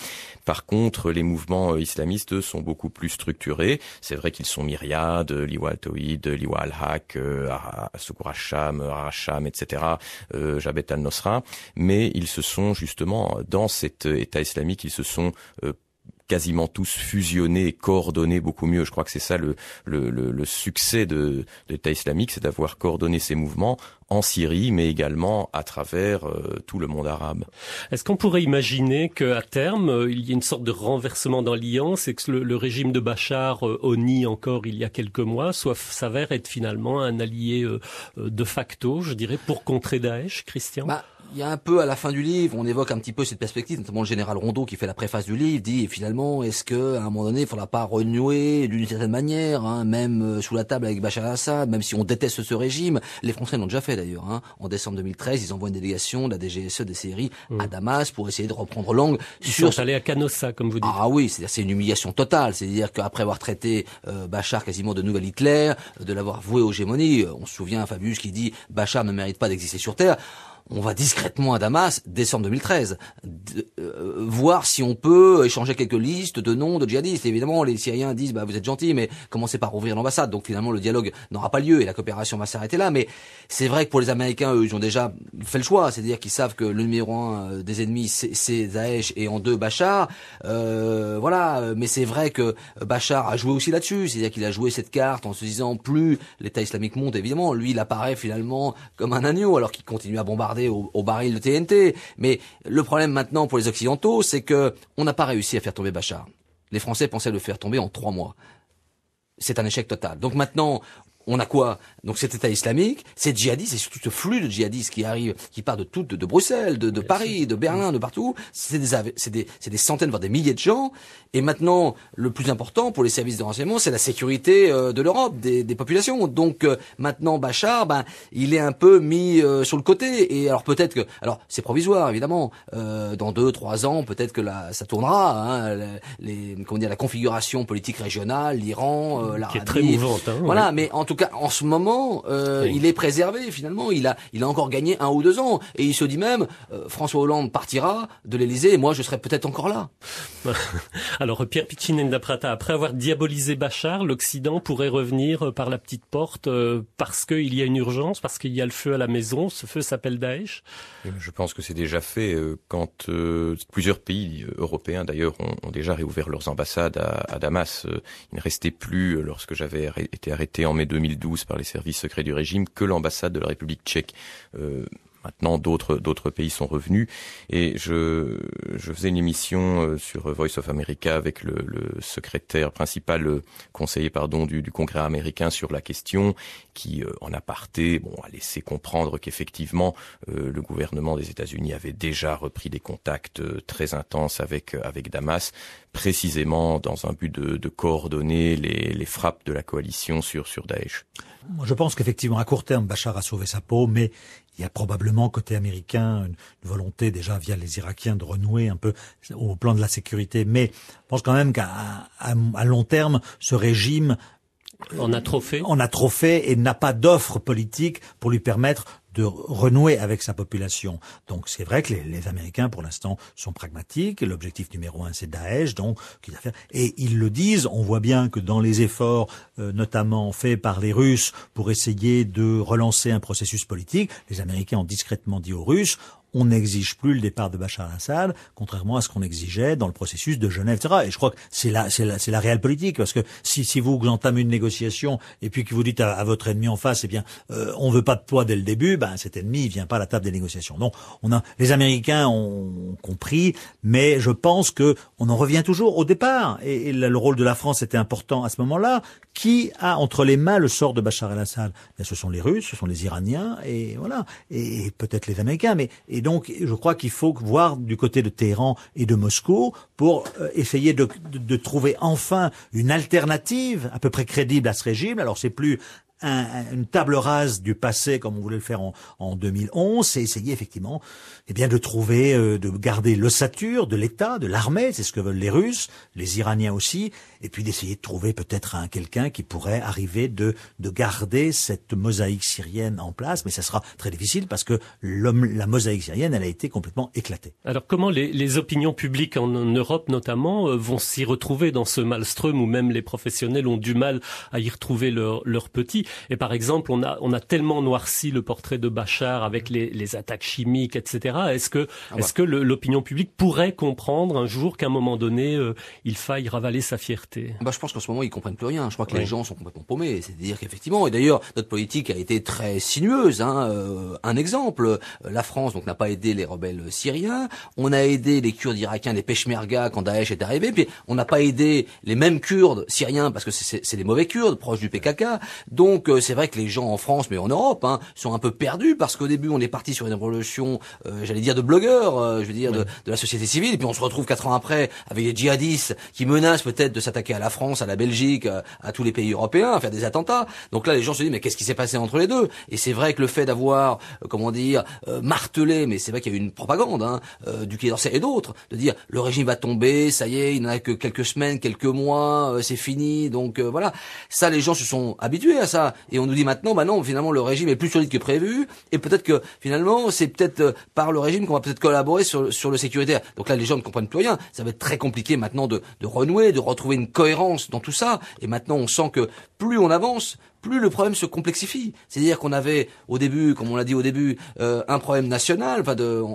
Par contre, les mouvements islamistes sont beaucoup plus structurés. C'est vrai qu'ils sont myriades, Liwa al-Tawhid, Liwa al-Haq, Soukour al-Sham, Ar-Sham, etc., Jabhat al-Nusra, mais ils se sont justement, dans cet État islamique, ils se sont quasiment tous fusionnés et coordonnés beaucoup mieux. Je crois que c'est ça le succès de l'État islamique, c'est d'avoir coordonné ces mouvements en Syrie, mais également à travers tout le monde arabe. Est-ce qu'on pourrait imaginer qu'à terme, il y ait une sorte de renversement dans l'alliance, et que le régime de Bachar, honni encore il y a quelques mois, s'avère être finalement un allié de facto, je dirais, pour contrer Daesh, Christian? Il y a un peu à la fin du livre, on évoque un petit peu cette perspective, notamment le général Rondeau qui fait la préface du livre, dit finalement est-ce que à un moment donné il ne faudra pas renouer d'une certaine manière, hein, même sous la table avec Bachar el-Assad, même si on déteste ce régime. Les Français l'ont déjà fait d'ailleurs. Hein. En décembre 2013, ils envoient une délégation de la DGSE des CRI à Damas pour essayer de reprendre l'angle. Ils sont allés à Canossa, comme vous dites. Ah oui, c'est une humiliation totale. C'est-à-dire qu'après avoir traité Bachar quasiment de nouvel Hitler, de l'avoir voué aux gémonies, on se souvient Fabius qui dit Bachar ne mérite pas d'exister sur Terre. On va discrètement à Damas, décembre 2013, voir si on peut échanger quelques listes de noms de djihadistes. Évidemment, les Syriens disent vous êtes gentils, mais commencez par ouvrir l'ambassade. Donc finalement, le dialogue n'aura pas lieu et la coopération va s'arrêter là. Mais c'est vrai que pour les Américains, eux, ils ont déjà fait le choix. C'est-à-dire qu'ils savent que le numéro 1 des ennemis, c'est Daesh, et en 2, Bachar. Voilà. Mais c'est vrai que Bachar a joué aussi là-dessus. C'est-à-dire qu'il a joué cette carte en se disant plus l'État islamique monte, évidemment, lui, il apparaît finalement comme un agneau, alors qu'il continue à bombarder au baril de TNT. Mais le problème maintenant pour les Occidentaux, c'est que on n'a pas réussi à faire tomber Bachar. Les Français pensaient le faire tomber en 3 mois. C'est un échec total. Donc maintenant, on a quoi? Donc cet État islamique, ces djihadistes, et surtout ce flux de djihadistes qui arrivent, qui partent de Bruxelles, de Paris, de Berlin, de partout, c'est des centaines, voire des milliers de gens. Et maintenant, le plus important pour les services de renseignement, c'est la sécurité de l'Europe, des populations. Donc maintenant, Bachar, il est un peu mis sur le côté. Et alors peut-être que, alors c'est provisoire évidemment. Dans 2-3 ans, peut-être que ça tournera. Hein, la configuration politique régionale, l'Iran, l'Arabie, qui est très mouvante. Hein, voilà, oui. mais en tout cas, en ce moment, oui. il est préservé finalement. Il a encore gagné 1 ou 2 ans, et il se dit même, François Hollande partira de l'Élysée, et moi je serai peut-être encore là. Alors Pierre Piccinenda Prata, après avoir diabolisé Bachar, l'Occident pourrait revenir par la petite porte parce qu'il y a une urgence, parce qu'il y a le feu à la maison. Ce feu s'appelle Daesh. Je pense que c'est déjà fait quand plusieurs pays européens d'ailleurs ont déjà réouvert leurs ambassades à Damas. Il ne restait plus, lorsque j'avais été arrêté en mai 2012 par les services secrets du régime, que l'ambassade de la République tchèque. Maintenant, d'autres pays sont revenus, et je faisais une émission sur Voice of America avec le secrétaire principal, conseiller du Congrès américain sur la question, qui en aparté a laissé comprendre qu'effectivement le gouvernement des États-Unis avait déjà repris des contacts très intenses avec Damas, précisément dans un but de coordonner les frappes de la coalition sur Daesh. Moi, je pense qu'effectivement, à court terme, Bachar a sauvé sa peau, mais il y a probablement, côté américain, une volonté déjà via les Irakiens de renouer un peu au plan de la sécurité. Mais je pense quand même qu'à long terme, ce régime en a trop fait et n'a pas d'offre politique pour lui permettre de renouer avec sa population. Donc c'est vrai que les Américains pour l'instant sont pragmatiques, l'objectif numéro 1 c'est Daesh, donc et ils le disent, on voit bien que dans les efforts notamment faits par les Russes pour essayer de relancer un processus politique, les Américains ont discrètement dit aux Russes: on n'exige plus le départ de Bachar al-Assad, contrairement à ce qu'on exigeait dans le processus de Genève, etc. Et je crois que c'est la réelle politique, parce que si vous entamez une négociation et puis que vous dites à votre ennemi en face, on veut pas de toi dès le début, cet ennemi il vient pas à la table des négociations. Donc les Américains ont compris, mais je pense que on en revient toujours au départ. Et le rôle de la France était important à ce moment-là. Qui a entre les mains le sort de Bachar el-Assad? Ce sont les Russes, ce sont les Iraniens, et voilà, et peut-être les Américains. Et donc, je crois qu'il faut voir du côté de Téhéran et de Moscou pour essayer de trouver enfin une alternative à peu près crédible à ce régime. Alors, c'est plus une table rase du passé comme on voulait le faire en 2011, c'est essayer effectivement de trouver, de garder l'ossature de l'État, de l'armée, c'est ce que veulent les Russes, les Iraniens aussi, et puis d'essayer de trouver peut-être quelqu'un qui pourrait arriver de garder cette mosaïque syrienne en place, mais ça sera très difficile parce que la mosaïque syrienne, elle a été complètement éclatée. Alors comment les opinions publiques en Europe notamment vont s'y retrouver dans ce maelstrom où même les professionnels ont du mal à y retrouver leurs petits? Et par exemple, on a tellement noirci le portrait de Bachar avec les attaques chimiques, etc. Est-ce que l'opinion publique pourrait comprendre un jour qu'à un moment donné, il faille ravaler sa fierté? Je pense qu'en ce moment, ils comprennent plus rien. Je crois que les gens sont complètement paumés. C'est-à-dire qu'effectivement, et d'ailleurs, notre politique a été très sinueuse. Un exemple, la France donc n'a pas aidé les rebelles syriens. On a aidé les Kurdes irakiens, les Peshmerga quand Daesh est arrivé. Puis on n'a pas aidé les mêmes Kurdes syriens parce que c'est des mauvais Kurdes proches du PKK. Donc c'est vrai que les gens en France, mais en Europe, sont un peu perdus parce qu'au début on est parti sur une révolution, j'allais dire de blogueurs, de la société civile, et puis on se retrouve 4 ans après avec des djihadistes qui menacent peut-être de s'attaquer à la France, à la Belgique, à tous les pays européens, à faire des attentats. Donc là les gens se disent mais qu'est-ce qui s'est passé entre les deux? Et c'est vrai que le fait d'avoir, martelé, mais c'est vrai qu'il y a eu une propagande du Quai d'Orsay et d'autres, de dire le régime va tomber, ça y est, il n'en a que quelques semaines, quelques mois, c'est fini. Donc voilà, ça les gens se sont habitués à ça. Et on nous dit maintenant, non, finalement, le régime est plus solide que prévu, et peut-être que, finalement, c'est peut-être par le régime qu'on va peut-être collaborer sur le sécuritaire. Donc là, les gens ne comprennent plus rien. Ça va être très compliqué maintenant de renouer, de retrouver une cohérence dans tout ça. Et maintenant, on sent que plus on avance, plus le problème se complexifie. C'est-à-dire qu'on avait au début, comme on l'a dit au début, un problème national,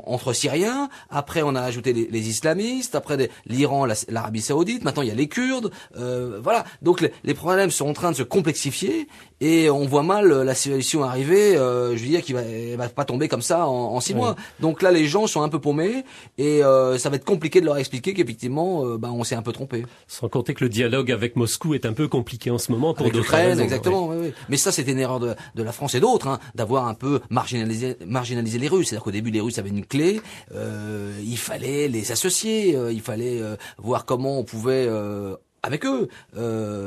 entre Syriens. Après, on a ajouté les islamistes. Après, l'Iran, l'Arabie Saoudite. Maintenant, il y a les Kurdes. Voilà. Donc, les problèmes sont en train de se complexifier et on voit mal la situation arriver. Qui va pas tomber comme ça en 6 mois. Donc là, les gens sont un peu paumés et ça va être compliqué de leur expliquer qu'effectivement, on s'est un peu trompé. Sans compter que le dialogue avec Moscou est un peu compliqué en ce moment pour d'autres raisons. Exactement. Oui. oui. Mais ça, c'était une erreur de la France et d'autres, hein, d'avoir un peu marginalisé les Russes. C'est-à-dire qu'au début, les Russes avaient une clé, il fallait les associer, il fallait voir comment on pouvait avec eux,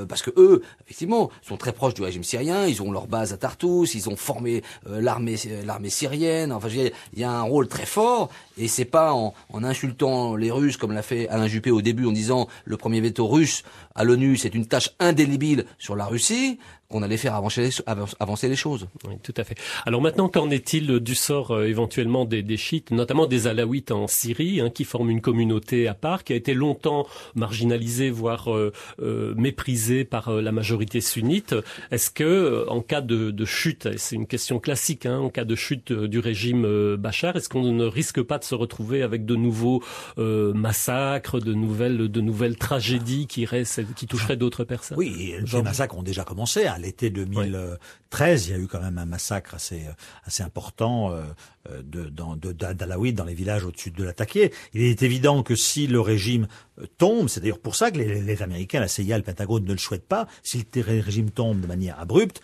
parce que eux, effectivement, sont très proches du régime syrien, ils ont leur base à Tartous, ils ont formé l'armée syrienne, enfin, il y a un rôle très fort, et c'est pas en insultant les Russes, comme l'a fait Alain Juppé au début, en disant le premier veto russe à l'ONU, c'est une tâche indélébile sur la Russie, qu'on allait faire avancer les choses. Oui, tout à fait. Alors maintenant, qu'en est-il du sort éventuellement des chiites, notamment des alaouites en Syrie, hein, qui forment une communauté à part, qui a été longtemps marginalisée, voire méprisée par la majorité sunnite. Est-ce que, en cas de chute, et c'est une question classique, hein, en cas de chute du régime Bachar, est-ce qu'on ne risque pas de se retrouver avec de nouveaux massacres, de nouvelles tragédies qui toucheraient d'autres personnes? Oui, les massacres ont déjà commencé. À l'été 2013, il y a eu quand même un massacre assez important d'Alaouites dans les villages au-dessus de l'Ataquié. Il est évident que si le régime tombe, c'est d'ailleurs pour ça que les Américains, la CIA, le Pentagone ne le souhaitent pas, si le régime tombe de manière abrupte,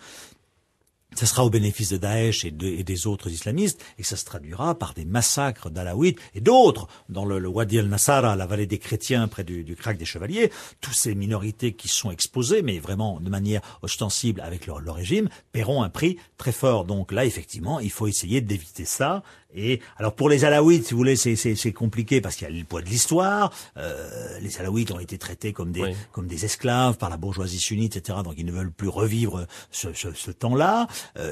ça sera au bénéfice de Daesh et des autres islamistes, et ça se traduira par des massacres d'Alaouites et d'autres dans le Wadi al-Nassara, la vallée des chrétiens près du Krach des Chevaliers. Toutes ces minorités qui sont exposées, mais vraiment de manière ostensible avec leur régime, paieront un prix très fort. Donc là, effectivement, il faut essayer d'éviter ça. Et alors pour les Alaouites, si vous voulez, c'est compliqué parce qu'il y a le poids de l'histoire. Les Alaouites ont été traités comme des esclaves par la bourgeoisie sunnite, etc. Donc ils ne veulent plus revivre ce temps-là.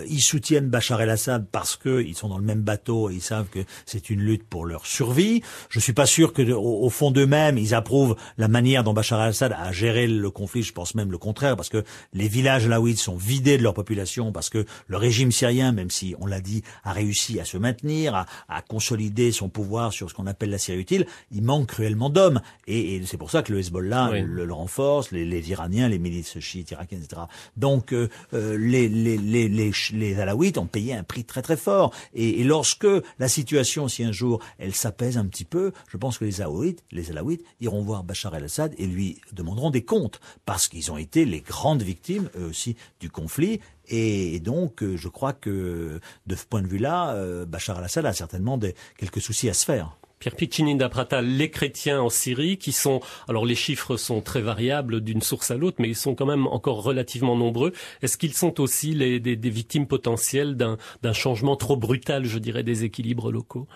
Ils soutiennent Bachar el-Assad parce que ils sont dans le même bateau et ils savent que c'est une lutte pour leur survie. Je suis pas sûr que au fond d'eux-mêmes ils approuvent la manière dont Bachar el-Assad a géré le conflit. Je pense même le contraire, parce que les villages alaouites sont vidés de leur population, parce que le régime syrien, même si on l'a dit, a réussi à se maintenir, à consolider son pouvoir sur ce qu'on appelle la Syrie utile, il manque cruellement d'hommes. Et c'est pour ça que le Hezbollah le renforce, les Iraniens, les milices chiites irakiennes, etc. Donc les Alaouites ont payé un prix très très fort. Et lorsque la situation, si un jour elle s'apaise un petit peu, je pense que les Alaouites iront voir Bachar el-Assad et lui demanderont des comptes, parce qu'ils ont été les grandes victimes, eux aussi, du conflit. Et donc, je crois que, de ce point de vue-là, Bachar el-Assad a certainement quelques soucis à se faire. Pierre Piccinin-Daprata, les chrétiens en Syrie, qui sont, alors les chiffres sont très variables d'une source à l'autre, mais ils sont quand même encore relativement nombreux. Est-ce qu'ils sont aussi des victimes potentielles d'un changement trop brutal, je dirais, des équilibres locaux?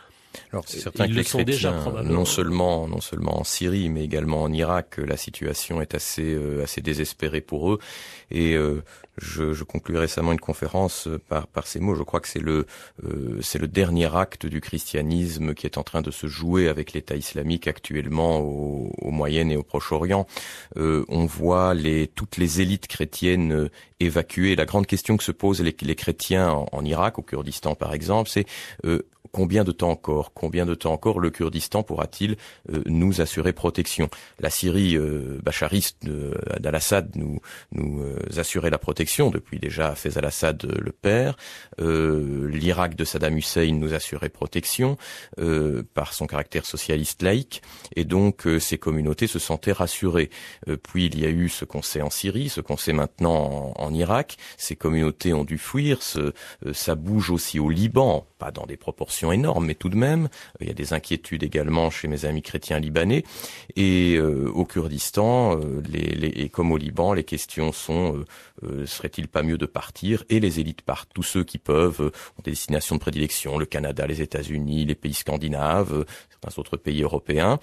Alors c'est certain que les chrétiens, non seulement en Syrie, mais également en Irak, la situation est assez désespérée pour eux. Et je conclus récemment une conférence par ces mots. Je crois que c'est le dernier acte du christianisme qui est en train de se jouer avec l'État islamique actuellement au Moyen et au Proche-Orient. On voit toutes les élites chrétiennes évacuées. La grande question que se posent les chrétiens en Irak, au Kurdistan par exemple, c'est combien de temps encore le Kurdistan pourra-t-il nous assurer protection? La Syrie bachariste d'Al-Assad nous assurait la protection depuis déjà Hafez al-Assad le père. L'Irak de Saddam Hussein nous assurait protection par son caractère socialiste laïque, et donc ces communautés se sentaient rassurées. Puis il y a eu ce qu'on sait en Syrie, ce qu'on sait maintenant en Irak. Ces communautés ont dû fuir. Ça bouge aussi au Liban, pas dans des proportions énormes, mais tout de même, il y a des inquiétudes également chez mes amis chrétiens libanais. Et au Kurdistan, et comme au Liban, les questions sont serait-il pas mieux de partir? Et les élites partent. Tous ceux qui peuvent ont des destinations de prédilection, le Canada, les États-Unis, les pays scandinaves, certains autres pays européens.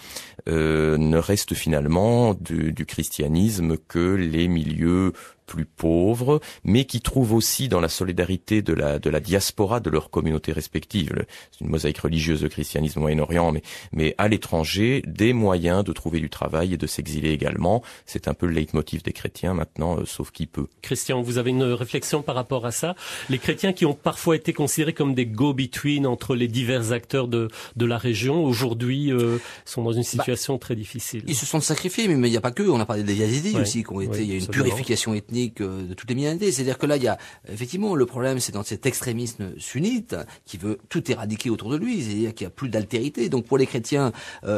Ne reste finalement du christianisme que les milieux plus pauvres, mais qui trouvent aussi dans la solidarité de la diaspora de leurs communautés respectives. C'est une mosaïque religieuse, le christianisme au Moyen-Orient, mais à l'étranger, des moyens de trouver du travail et de s'exiler également. C'est un peu le leitmotiv des chrétiens maintenant, sauf qui peut. Christian, vous avez une réflexion par rapport à ça? Les chrétiens qui ont parfois été considérés comme des go-between entre les divers acteurs de la région, aujourd'hui sont dans une situation très difficile. Ils se sont sacrifiés, mais il n'y a pas que. On a parlé des Yazidis aussi, qui ont été. Il y a une purification ethnique de toutes les minorités. C'est-à-dire que là, il y a effectivement le problème, c'est dans cet extrémisme sunnite qui veut tout éradiquer autour de lui. C'est-à-dire qu'il n'y a plus d'altérité. Donc pour les chrétiens,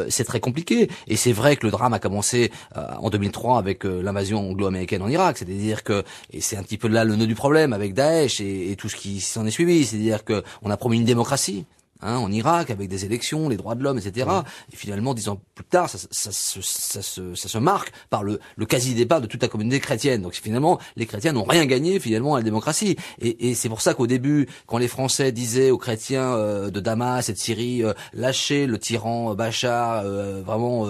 c'est très compliqué. Et c'est vrai que le drame a commencé en 2003 avec l'invasion anglo-américaine en Irak. C'est-à-dire que et c'est un petit peu là le nœud du problème avec Daesh et tout ce qui s'en est suivi. C'est-à-dire que on a promis une démocratie. En Irak, avec des élections, les droits de l'homme, etc. Et finalement, 10 ans plus tard, ça se marque par le quasi-départ de toute la communauté chrétienne. Donc finalement, les chrétiens n'ont rien gagné finalement à la démocratie. Et c'est pour ça qu'au début, quand les Français disaient aux chrétiens de Damas et de Syrie, lâchez le tyran Bachar, vraiment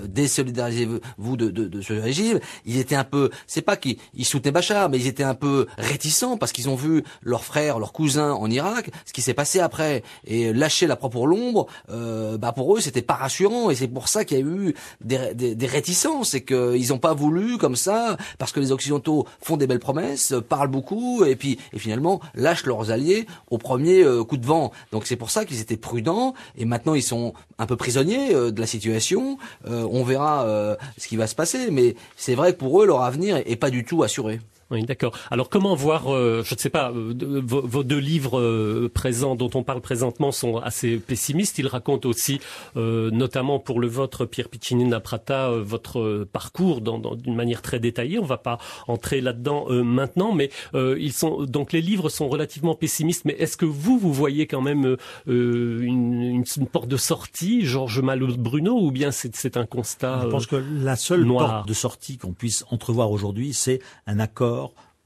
désolidarisez-vous de ce régime, ils étaient un peu, c'est pas qu'ils soutenaient Bachar, mais ils étaient un peu réticents parce qu'ils ont vu leurs frères, leurs cousins en Irak, ce qui s'est passé après. Et lâcher la proie pour l'ombre, pour eux c'était pas rassurant, et c'est pour ça qu'il y a eu des réticences, et qu'ils n'ont pas voulu comme ça, parce que les Occidentaux font des belles promesses, parlent beaucoup, et finalement lâchent leurs alliés au premier coup de vent. Donc c'est pour ça qu'ils étaient prudents, et maintenant ils sont un peu prisonniers de la situation. On verra ce qui va se passer, mais c'est vrai que pour eux leur avenir est pas du tout assuré. Oui, d'accord. Alors comment voir, je ne sais pas, vos deux livres présents dont on parle présentement sont assez pessimistes. Ils racontent aussi, notamment pour le vôtre, Pierre Piccinini Prata, votre parcours d'une manière très détaillée. On va pas entrer là-dedans maintenant, mais donc les livres sont relativement pessimistes. Mais est-ce que vous voyez quand même une porte de sortie, Georges Malo-Bruno, ou bien c'est un constat Je pense que la seule noir. porte de sortie qu'on puisse entrevoir aujourd'hui, c'est un accord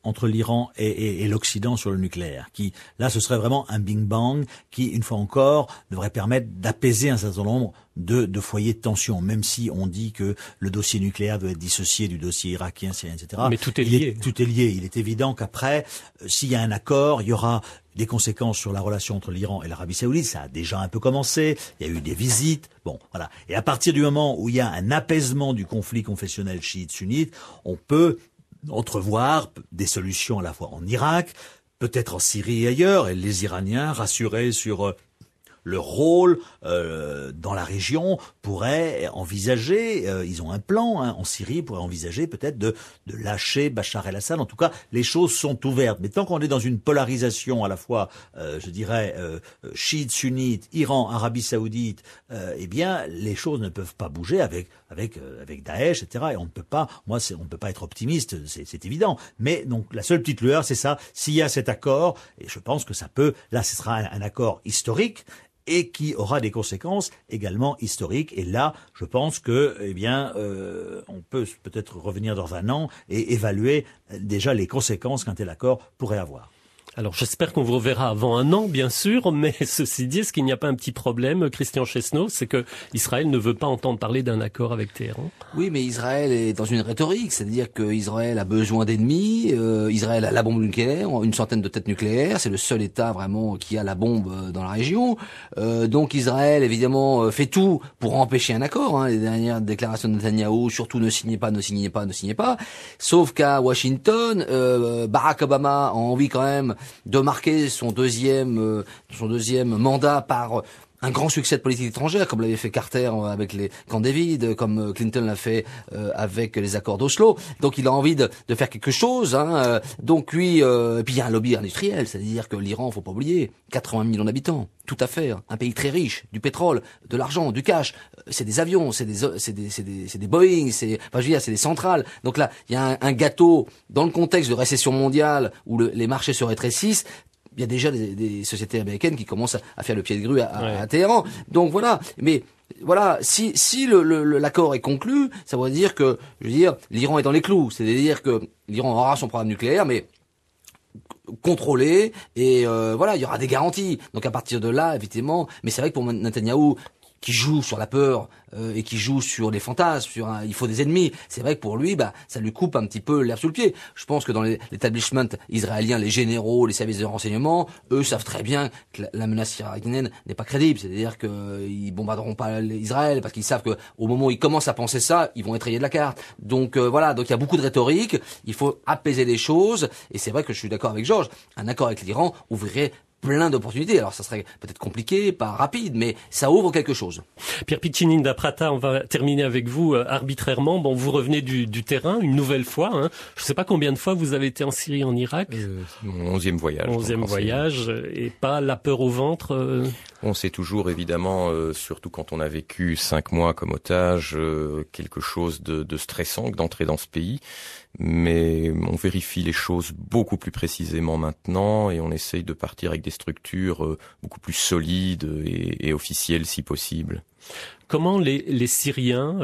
entre l'Iran et l'Occident sur le nucléaire, qui, là, ce serait vraiment un Big Bang qui, une fois encore, devrait permettre d'apaiser un certain nombre de foyers de tension, même si on dit que le dossier nucléaire doit être dissocié du dossier irakien, syrien, etc. Mais tout est lié. Tout est lié. Il est évident qu'après, s'il y a un accord, il y aura des conséquences sur la relation entre l'Iran et l'Arabie Saoudite. Ça a déjà un peu commencé. Il y a eu des visites. Bon, voilà. Et à partir du moment où il y a un apaisement du conflit confessionnel chiite-sunnite, on peut entrevoir des solutions à la fois en Irak, peut-être en Syrie et ailleurs, et les Iraniens, rassurés sur leur rôle dans la région, pourraient envisager, ils ont un plan en Syrie, pourraient envisager peut-être de lâcher Bachar el-Assad. En tout cas, les choses sont ouvertes. Mais tant qu'on est dans une polarisation à la fois, je dirais, chiite, sunnite, Iran, Arabie Saoudite, eh bien, les choses ne peuvent pas bouger avec Daesh, etc. Et on ne peut pas, on ne peut pas être optimiste, c'est évident. Mais donc, la seule petite lueur, c'est ça. S'il y a cet accord, et je pense que ça peut, là, ce sera un accord historique, et qui aura des conséquences également historiques. Et là, je pense que, on peut peut-être revenir dans un an et évaluer déjà les conséquences qu'un tel accord pourrait avoir. Alors j'espère qu'on vous reverra avant un an, bien sûr, mais ceci dit, est-ce qu'il n'y a pas un petit problème, Christian Chesneau, c'est que Israël ne veut pas entendre parler d'un accord avec Téhéran? Oui, mais Israël est dans une rhétorique, c'est-à-dire que Israël a besoin d'ennemis, Israël a la bombe nucléaire, une centaine de têtes nucléaires, c'est le seul État vraiment qui a la bombe dans la région. Donc Israël, évidemment, fait tout pour empêcher un accord. Les dernières déclarations de Netanyahou, surtout ne signez pas, ne signez pas, ne signez pas. Sauf qu'à Washington, Barack Obama a envie quand même de marquer son deuxième mandat par un grand succès de politique étrangère, comme l'avait fait Carter avec les Camp David, comme Clinton l'a fait avec les accords d'Oslo. Donc il a envie de faire quelque chose. Donc lui, et puis il y a un lobby industriel, c'est-à-dire que l'Iran, faut pas oublier, 80 millions d'habitants, tout à fait, un pays très riche, du pétrole, de l'argent, du cash. C'est des avions, c'est des Boeing, c'est des centrales. Donc là, il y a un gâteau dans le contexte de récession mondiale où les marchés se rétrécissent. Il y a déjà des sociétés américaines qui commencent à faire le pied de grue à Téhéran. Donc voilà. Mais voilà, si l'accord est conclu, ça veut dire que, l'Iran est dans les clous. C'est-à-dire que l'Iran aura son programme nucléaire, mais contrôlé, et il y aura des garanties. Donc à partir de là, effectivement, mais c'est vrai que pour Netanyahou, qui joue sur la peur et qui joue sur les fantasmes, il faut des ennemis. C'est vrai que pour lui, ça lui coupe un petit peu l'herbe sous le pied. Je pense que dans l'établissement israélien, les généraux, les services de renseignement, eux savent très bien que la menace iranienne n'est pas crédible. C'est-à-dire qu'ils bombarderont pas Israël parce qu'ils savent que au moment où ils commencent à penser ça, ils vont être rayés de la carte. Donc voilà, donc il y a beaucoup de rhétorique. Il faut apaiser les choses. Et c'est vrai que je suis d'accord avec Georges. Un accord avec l'Iran ouvrirait plein d'opportunités. Alors ça serait peut-être compliqué, pas rapide, mais ça ouvre quelque chose. Pierre Piccinin d'Aprata, on va terminer avec vous arbitrairement. Bon, vous revenez du terrain une nouvelle fois. Hein. Je ne sais pas combien de fois vous avez été en Syrie, en Irak. Mon 11e voyage. 11e voyage, et pas la peur au ventre. On sait toujours, évidemment, surtout quand on a vécu 5 mois comme otage, quelque chose de stressant que d'entrer dans ce pays. Mais on vérifie les choses beaucoup plus précisément maintenant et on essaye de partir avec des structures beaucoup plus solides et officielles si possible. Comment les Syriens,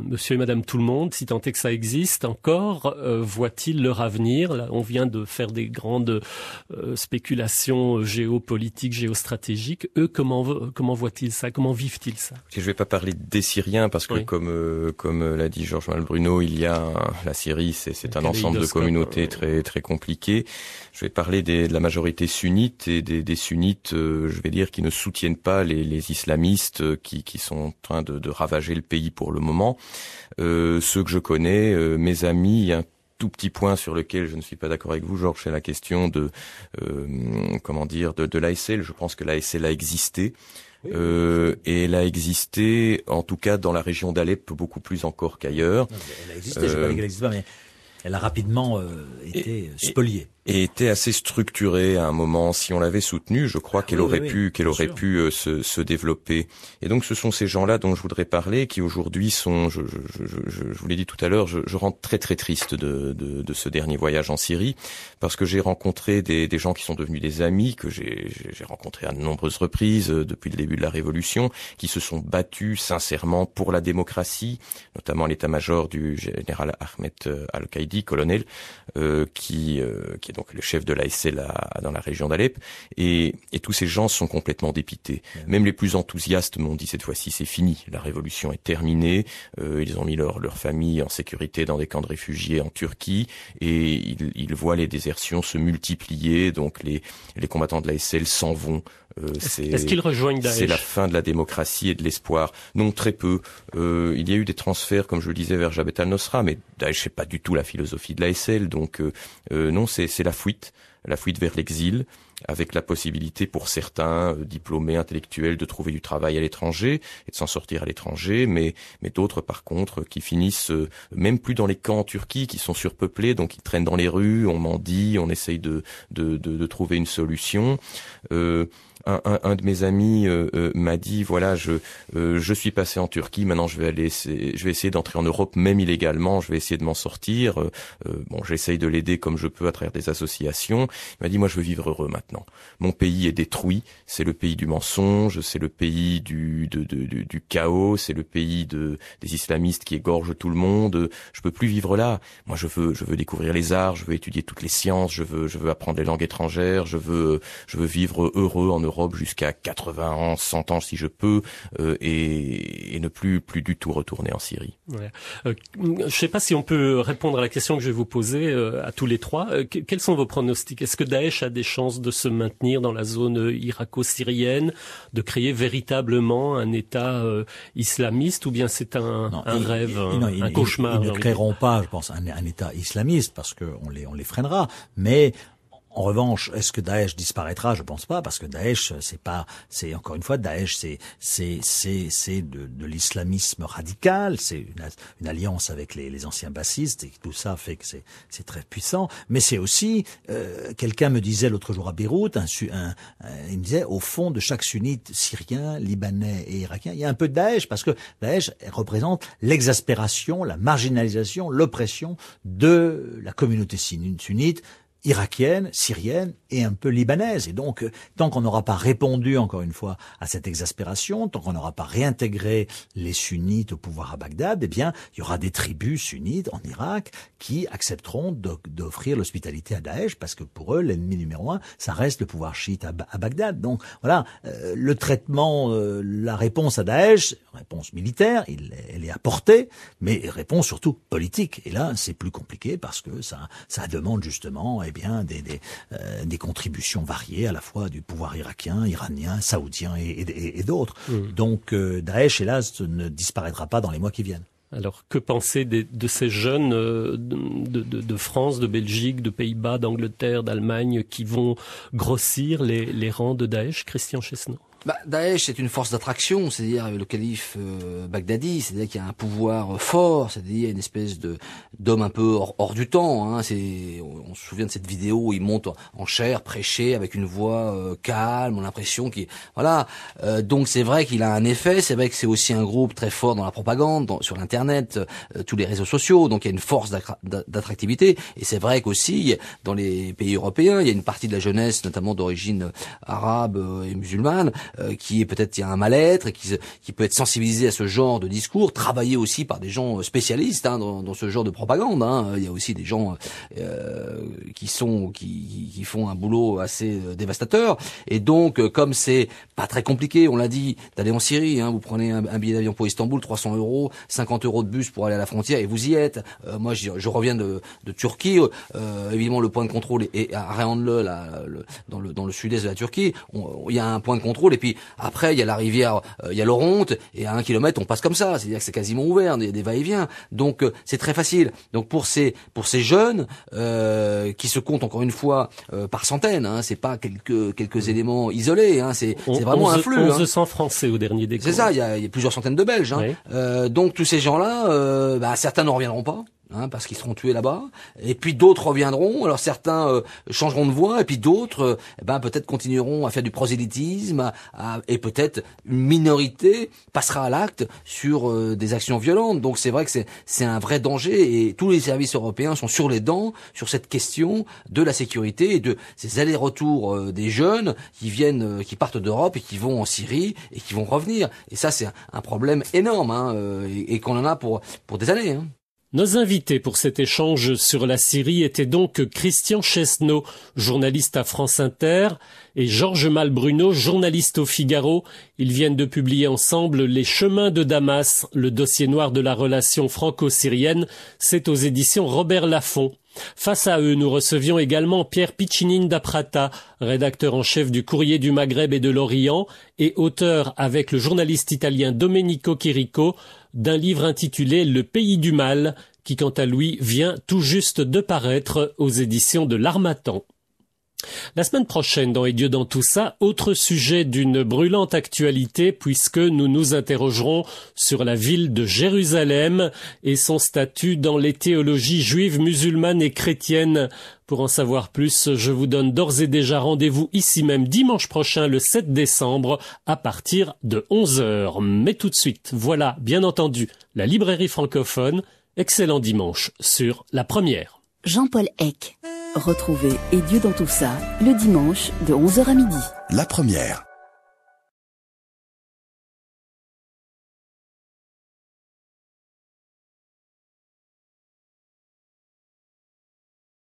monsieur et madame tout le monde, si tant est que ça existe encore, voient-ils leur avenir? Là, on vient de faire des grandes spéculations géopolitiques, géostratégiques. Eux, comment voient-ils ça? Comment vivent-ils ça? Je ne vais pas parler des Syriens parce que, oui, comme l'a dit Georges Malbruno, la Syrie, c'est un ensemble de communautés très très compliquées. Je vais parler de la majorité sunnite et des sunnites, je vais dire, qui ne soutiennent pas les islamistes qui sont en train de ravager le pays pour le moment. Ceux que je connais, mes amis, il y a un tout petit point sur lequel je ne suis pas d'accord avec vous, Georges, c'est la question de l'ASL. Je pense que l'ASL a existé. Et elle a existé, en tout cas dans la région d'Alep, beaucoup plus encore qu'ailleurs. Elle a existé, je ne sais pas qu'elle n'existe pas, mais elle a rapidement été spoliée. Et était assez structurée à un moment. Si on l'avait soutenue, je crois qu'elle aurait pu se développer. Et donc, ce sont ces gens-là dont je voudrais parler, qui aujourd'hui sont, je vous l'ai dit tout à l'heure, je rentre très très triste de ce dernier voyage en Syrie, parce que j'ai rencontré des gens qui sont devenus des amis, que j'ai rencontrés à de nombreuses reprises depuis le début de la révolution, qui se sont battus sincèrement pour la démocratie, notamment l'état-major du général Ahmed Al-Qaïdi, colonel, qui est donc le chef de l'ASL dans la région d'Alep, et tous ces gens sont complètement dépités. Même les plus enthousiastes m'ont dit cette fois-ci c'est fini, la révolution est terminée, ils ont mis leur famille en sécurité dans des camps de réfugiés en Turquie, et ils voient les désertions se multiplier, donc les combattants de l'ASL s'en vont. Est-ce qu'ils rejoignent Daesh? C'est la fin de la démocratie et de l'espoir. Non, très peu. Il y a eu des transferts, comme je le disais, vers Jabhat al-Nusra, mais Daesh c'est pas du tout la philosophie de l'ASL, donc non, c'est la fuite vers l'exil, avec la possibilité pour certains diplômés intellectuels de trouver du travail à l'étranger et de s'en sortir à l'étranger, mais d'autres par contre qui finissent même plus dans les camps en Turquie, qui sont surpeuplés, donc ils traînent dans les rues, on mendie, on essaye de trouver une solution. Un de mes amis m'a dit voilà, je suis passé en Turquie, maintenant je vais essayer d'entrer en Europe même illégalement, je vais essayer de m'en sortir. J'essaye de l'aider comme je peux à travers des associations. Il m'a dit moi je veux vivre heureux maintenant. Mon pays est détruit, c'est le pays du mensonge, c'est le pays du chaos, c'est le pays des islamistes qui égorgent tout le monde. Je peux plus vivre là. Moi je veux découvrir les arts, je veux étudier toutes les sciences, je veux apprendre les langues étrangères, je veux vivre heureux en Europe jusqu'à 80 ans, 100 ans si je peux, et ne plus du tout retourner en Syrie. Ouais. Je ne sais pas si on peut répondre à la question que je vais vous poser à tous les trois. Quels sont vos pronostics? Est-ce que Daesh a des chances de se maintenir dans la zone irako-syrienne, de créer véritablement un État islamiste, ou bien c'est un rêve, un cauchemar? Ils ne créeront pas, je pense, un État islamiste, parce qu'on les freinera, mais en revanche, est-ce que Daesh disparaîtra? Je pense pas, parce que Daesh, c'est encore une fois, Daesh, c'est de l'islamisme radical, c'est une alliance avec les anciens bassistes, et tout ça fait que c'est très puissant. Mais c'est aussi, quelqu'un me disait l'autre jour à Beyrouth, il me disait, au fond de chaque sunnite syrien, libanais et irakien, il y a un peu de Daesh, parce que Daesh représente l'exaspération, la marginalisation, l'oppression de la communauté sunnite, irakienne, syrienne et un peu libanaise. Et donc, tant qu'on n'aura pas répondu, encore une fois, à cette exaspération, tant qu'on n'aura pas réintégré les sunnites au pouvoir à Bagdad, eh bien, il y aura des tribus sunnites en Irak qui accepteront d'offrir l'hospitalité à Daesh, parce que pour eux, l'ennemi numéro 1, ça reste le pouvoir chiite à Bagdad. Donc, voilà, le traitement, la réponse à Daesh, réponse militaire, elle est apportée, mais réponse surtout politique. Et là, c'est plus compliqué, parce que ça demande justement, eh bien, des contributions variées, à la fois du pouvoir irakien, iranien, saoudien et d'autres. Donc, Daesh, hélas, ne disparaîtra pas dans les mois qui viennent. Alors, que penser de ces jeunes de France, de Belgique, de Pays-Bas, d'Angleterre, d'Allemagne qui vont grossir les rangs de Daesh, Christian Chesneau? Daesh, c'est une force d'attraction, c'est-à-dire le calife Baghdadi, c'est-à-dire qu'il y a un pouvoir fort, c'est-à-dire une espèce d'homme un peu hors du temps. On se souvient de cette vidéo où il monte en chair, prêcher avec une voix calme, on a l'impression qu'il donc c'est vrai qu'il a un effet, c'est vrai que c'est aussi un groupe très fort dans la propagande, sur l'internet, tous les réseaux sociaux, donc il y a une force d'attractivité. Et c'est vrai qu'aussi dans les pays européens, il y a une partie de la jeunesse, notamment d'origine arabe et musulmane, qui est peut-être il y a un mal-être et qui peut être sensibilisé à ce genre de discours, travaillé aussi par des gens spécialistes dans ce genre de propagande. Il y a aussi des gens qui font un boulot assez dévastateur. Et donc, comme c'est pas très compliqué, on l'a dit, d'aller en Syrie, vous prenez un billet d'avion pour Istanbul, 300 €, 50 € de bus pour aller à la frontière et vous y êtes. Moi, je reviens de Turquie. Évidemment, le point de contrôle est à Rehanlı, dans le sud-est de la Turquie. Il y a un point de contrôle. Et puis après, il y a la rivière, il y a l'Oronte, et à 1 kilomètre, on passe comme ça. C'est-à-dire que c'est quasiment ouvert, il y a des va-et-vient. Donc c'est très facile. Donc pour ces jeunes qui se comptent encore une fois par centaines, c'est pas quelques éléments isolés, c'est vraiment un flux. 1100 Français au dernier décompte. C'est ça, il y a plusieurs centaines de Belges. Oui. Donc tous ces gens-là, certains n'en reviendront pas. Parce qu'ils seront tués là-bas, et puis d'autres reviendront. Alors certains changeront de voie, et puis d'autres, peut-être continueront à faire du prosélytisme, et peut-être une minorité passera à l'acte sur des actions violentes. Donc c'est vrai que c'est un vrai danger, et tous les services européens sont sur les dents sur cette question de la sécurité et de ces allers-retours des jeunes qui partent d'Europe et qui vont en Syrie et qui vont revenir. Et ça, c'est un problème énorme, et qu'on en a pour des années. Nos invités pour cet échange sur la Syrie étaient donc Christian Chesneau, journaliste à France Inter, et Georges Malbruno, journaliste au Figaro. Ils viennent de publier ensemble Les Chemins de Damas, le dossier noir de la relation franco-syrienne. C'est aux éditions Robert Laffont. Face à eux, nous recevions également Pierre Piccinini da Prata, rédacteur en chef du Courrier du Maghreb et de l'Orient et auteur avec le journaliste italien Domenico Chirico d'un livre intitulé Le Pays du Mal, qui quant à lui vient tout juste de paraître aux éditions de l'Harmattan. La semaine prochaine, dans Et Dieu dans tout ça, autre sujet d'une brûlante actualité, puisque nous nous interrogerons sur la ville de Jérusalem et son statut dans les théologies juives, musulmanes et chrétiennes. Pour en savoir plus, je vous donne d'ores et déjà rendez-vous ici même dimanche prochain, le 7 décembre, à partir de 11h. Mais tout de suite, voilà, bien entendu, la librairie francophone. Excellent dimanche sur La Première. Jean-Paul Eck. Retrouvez Et Dieu dans tout ça, le dimanche de 11h à midi. La Première.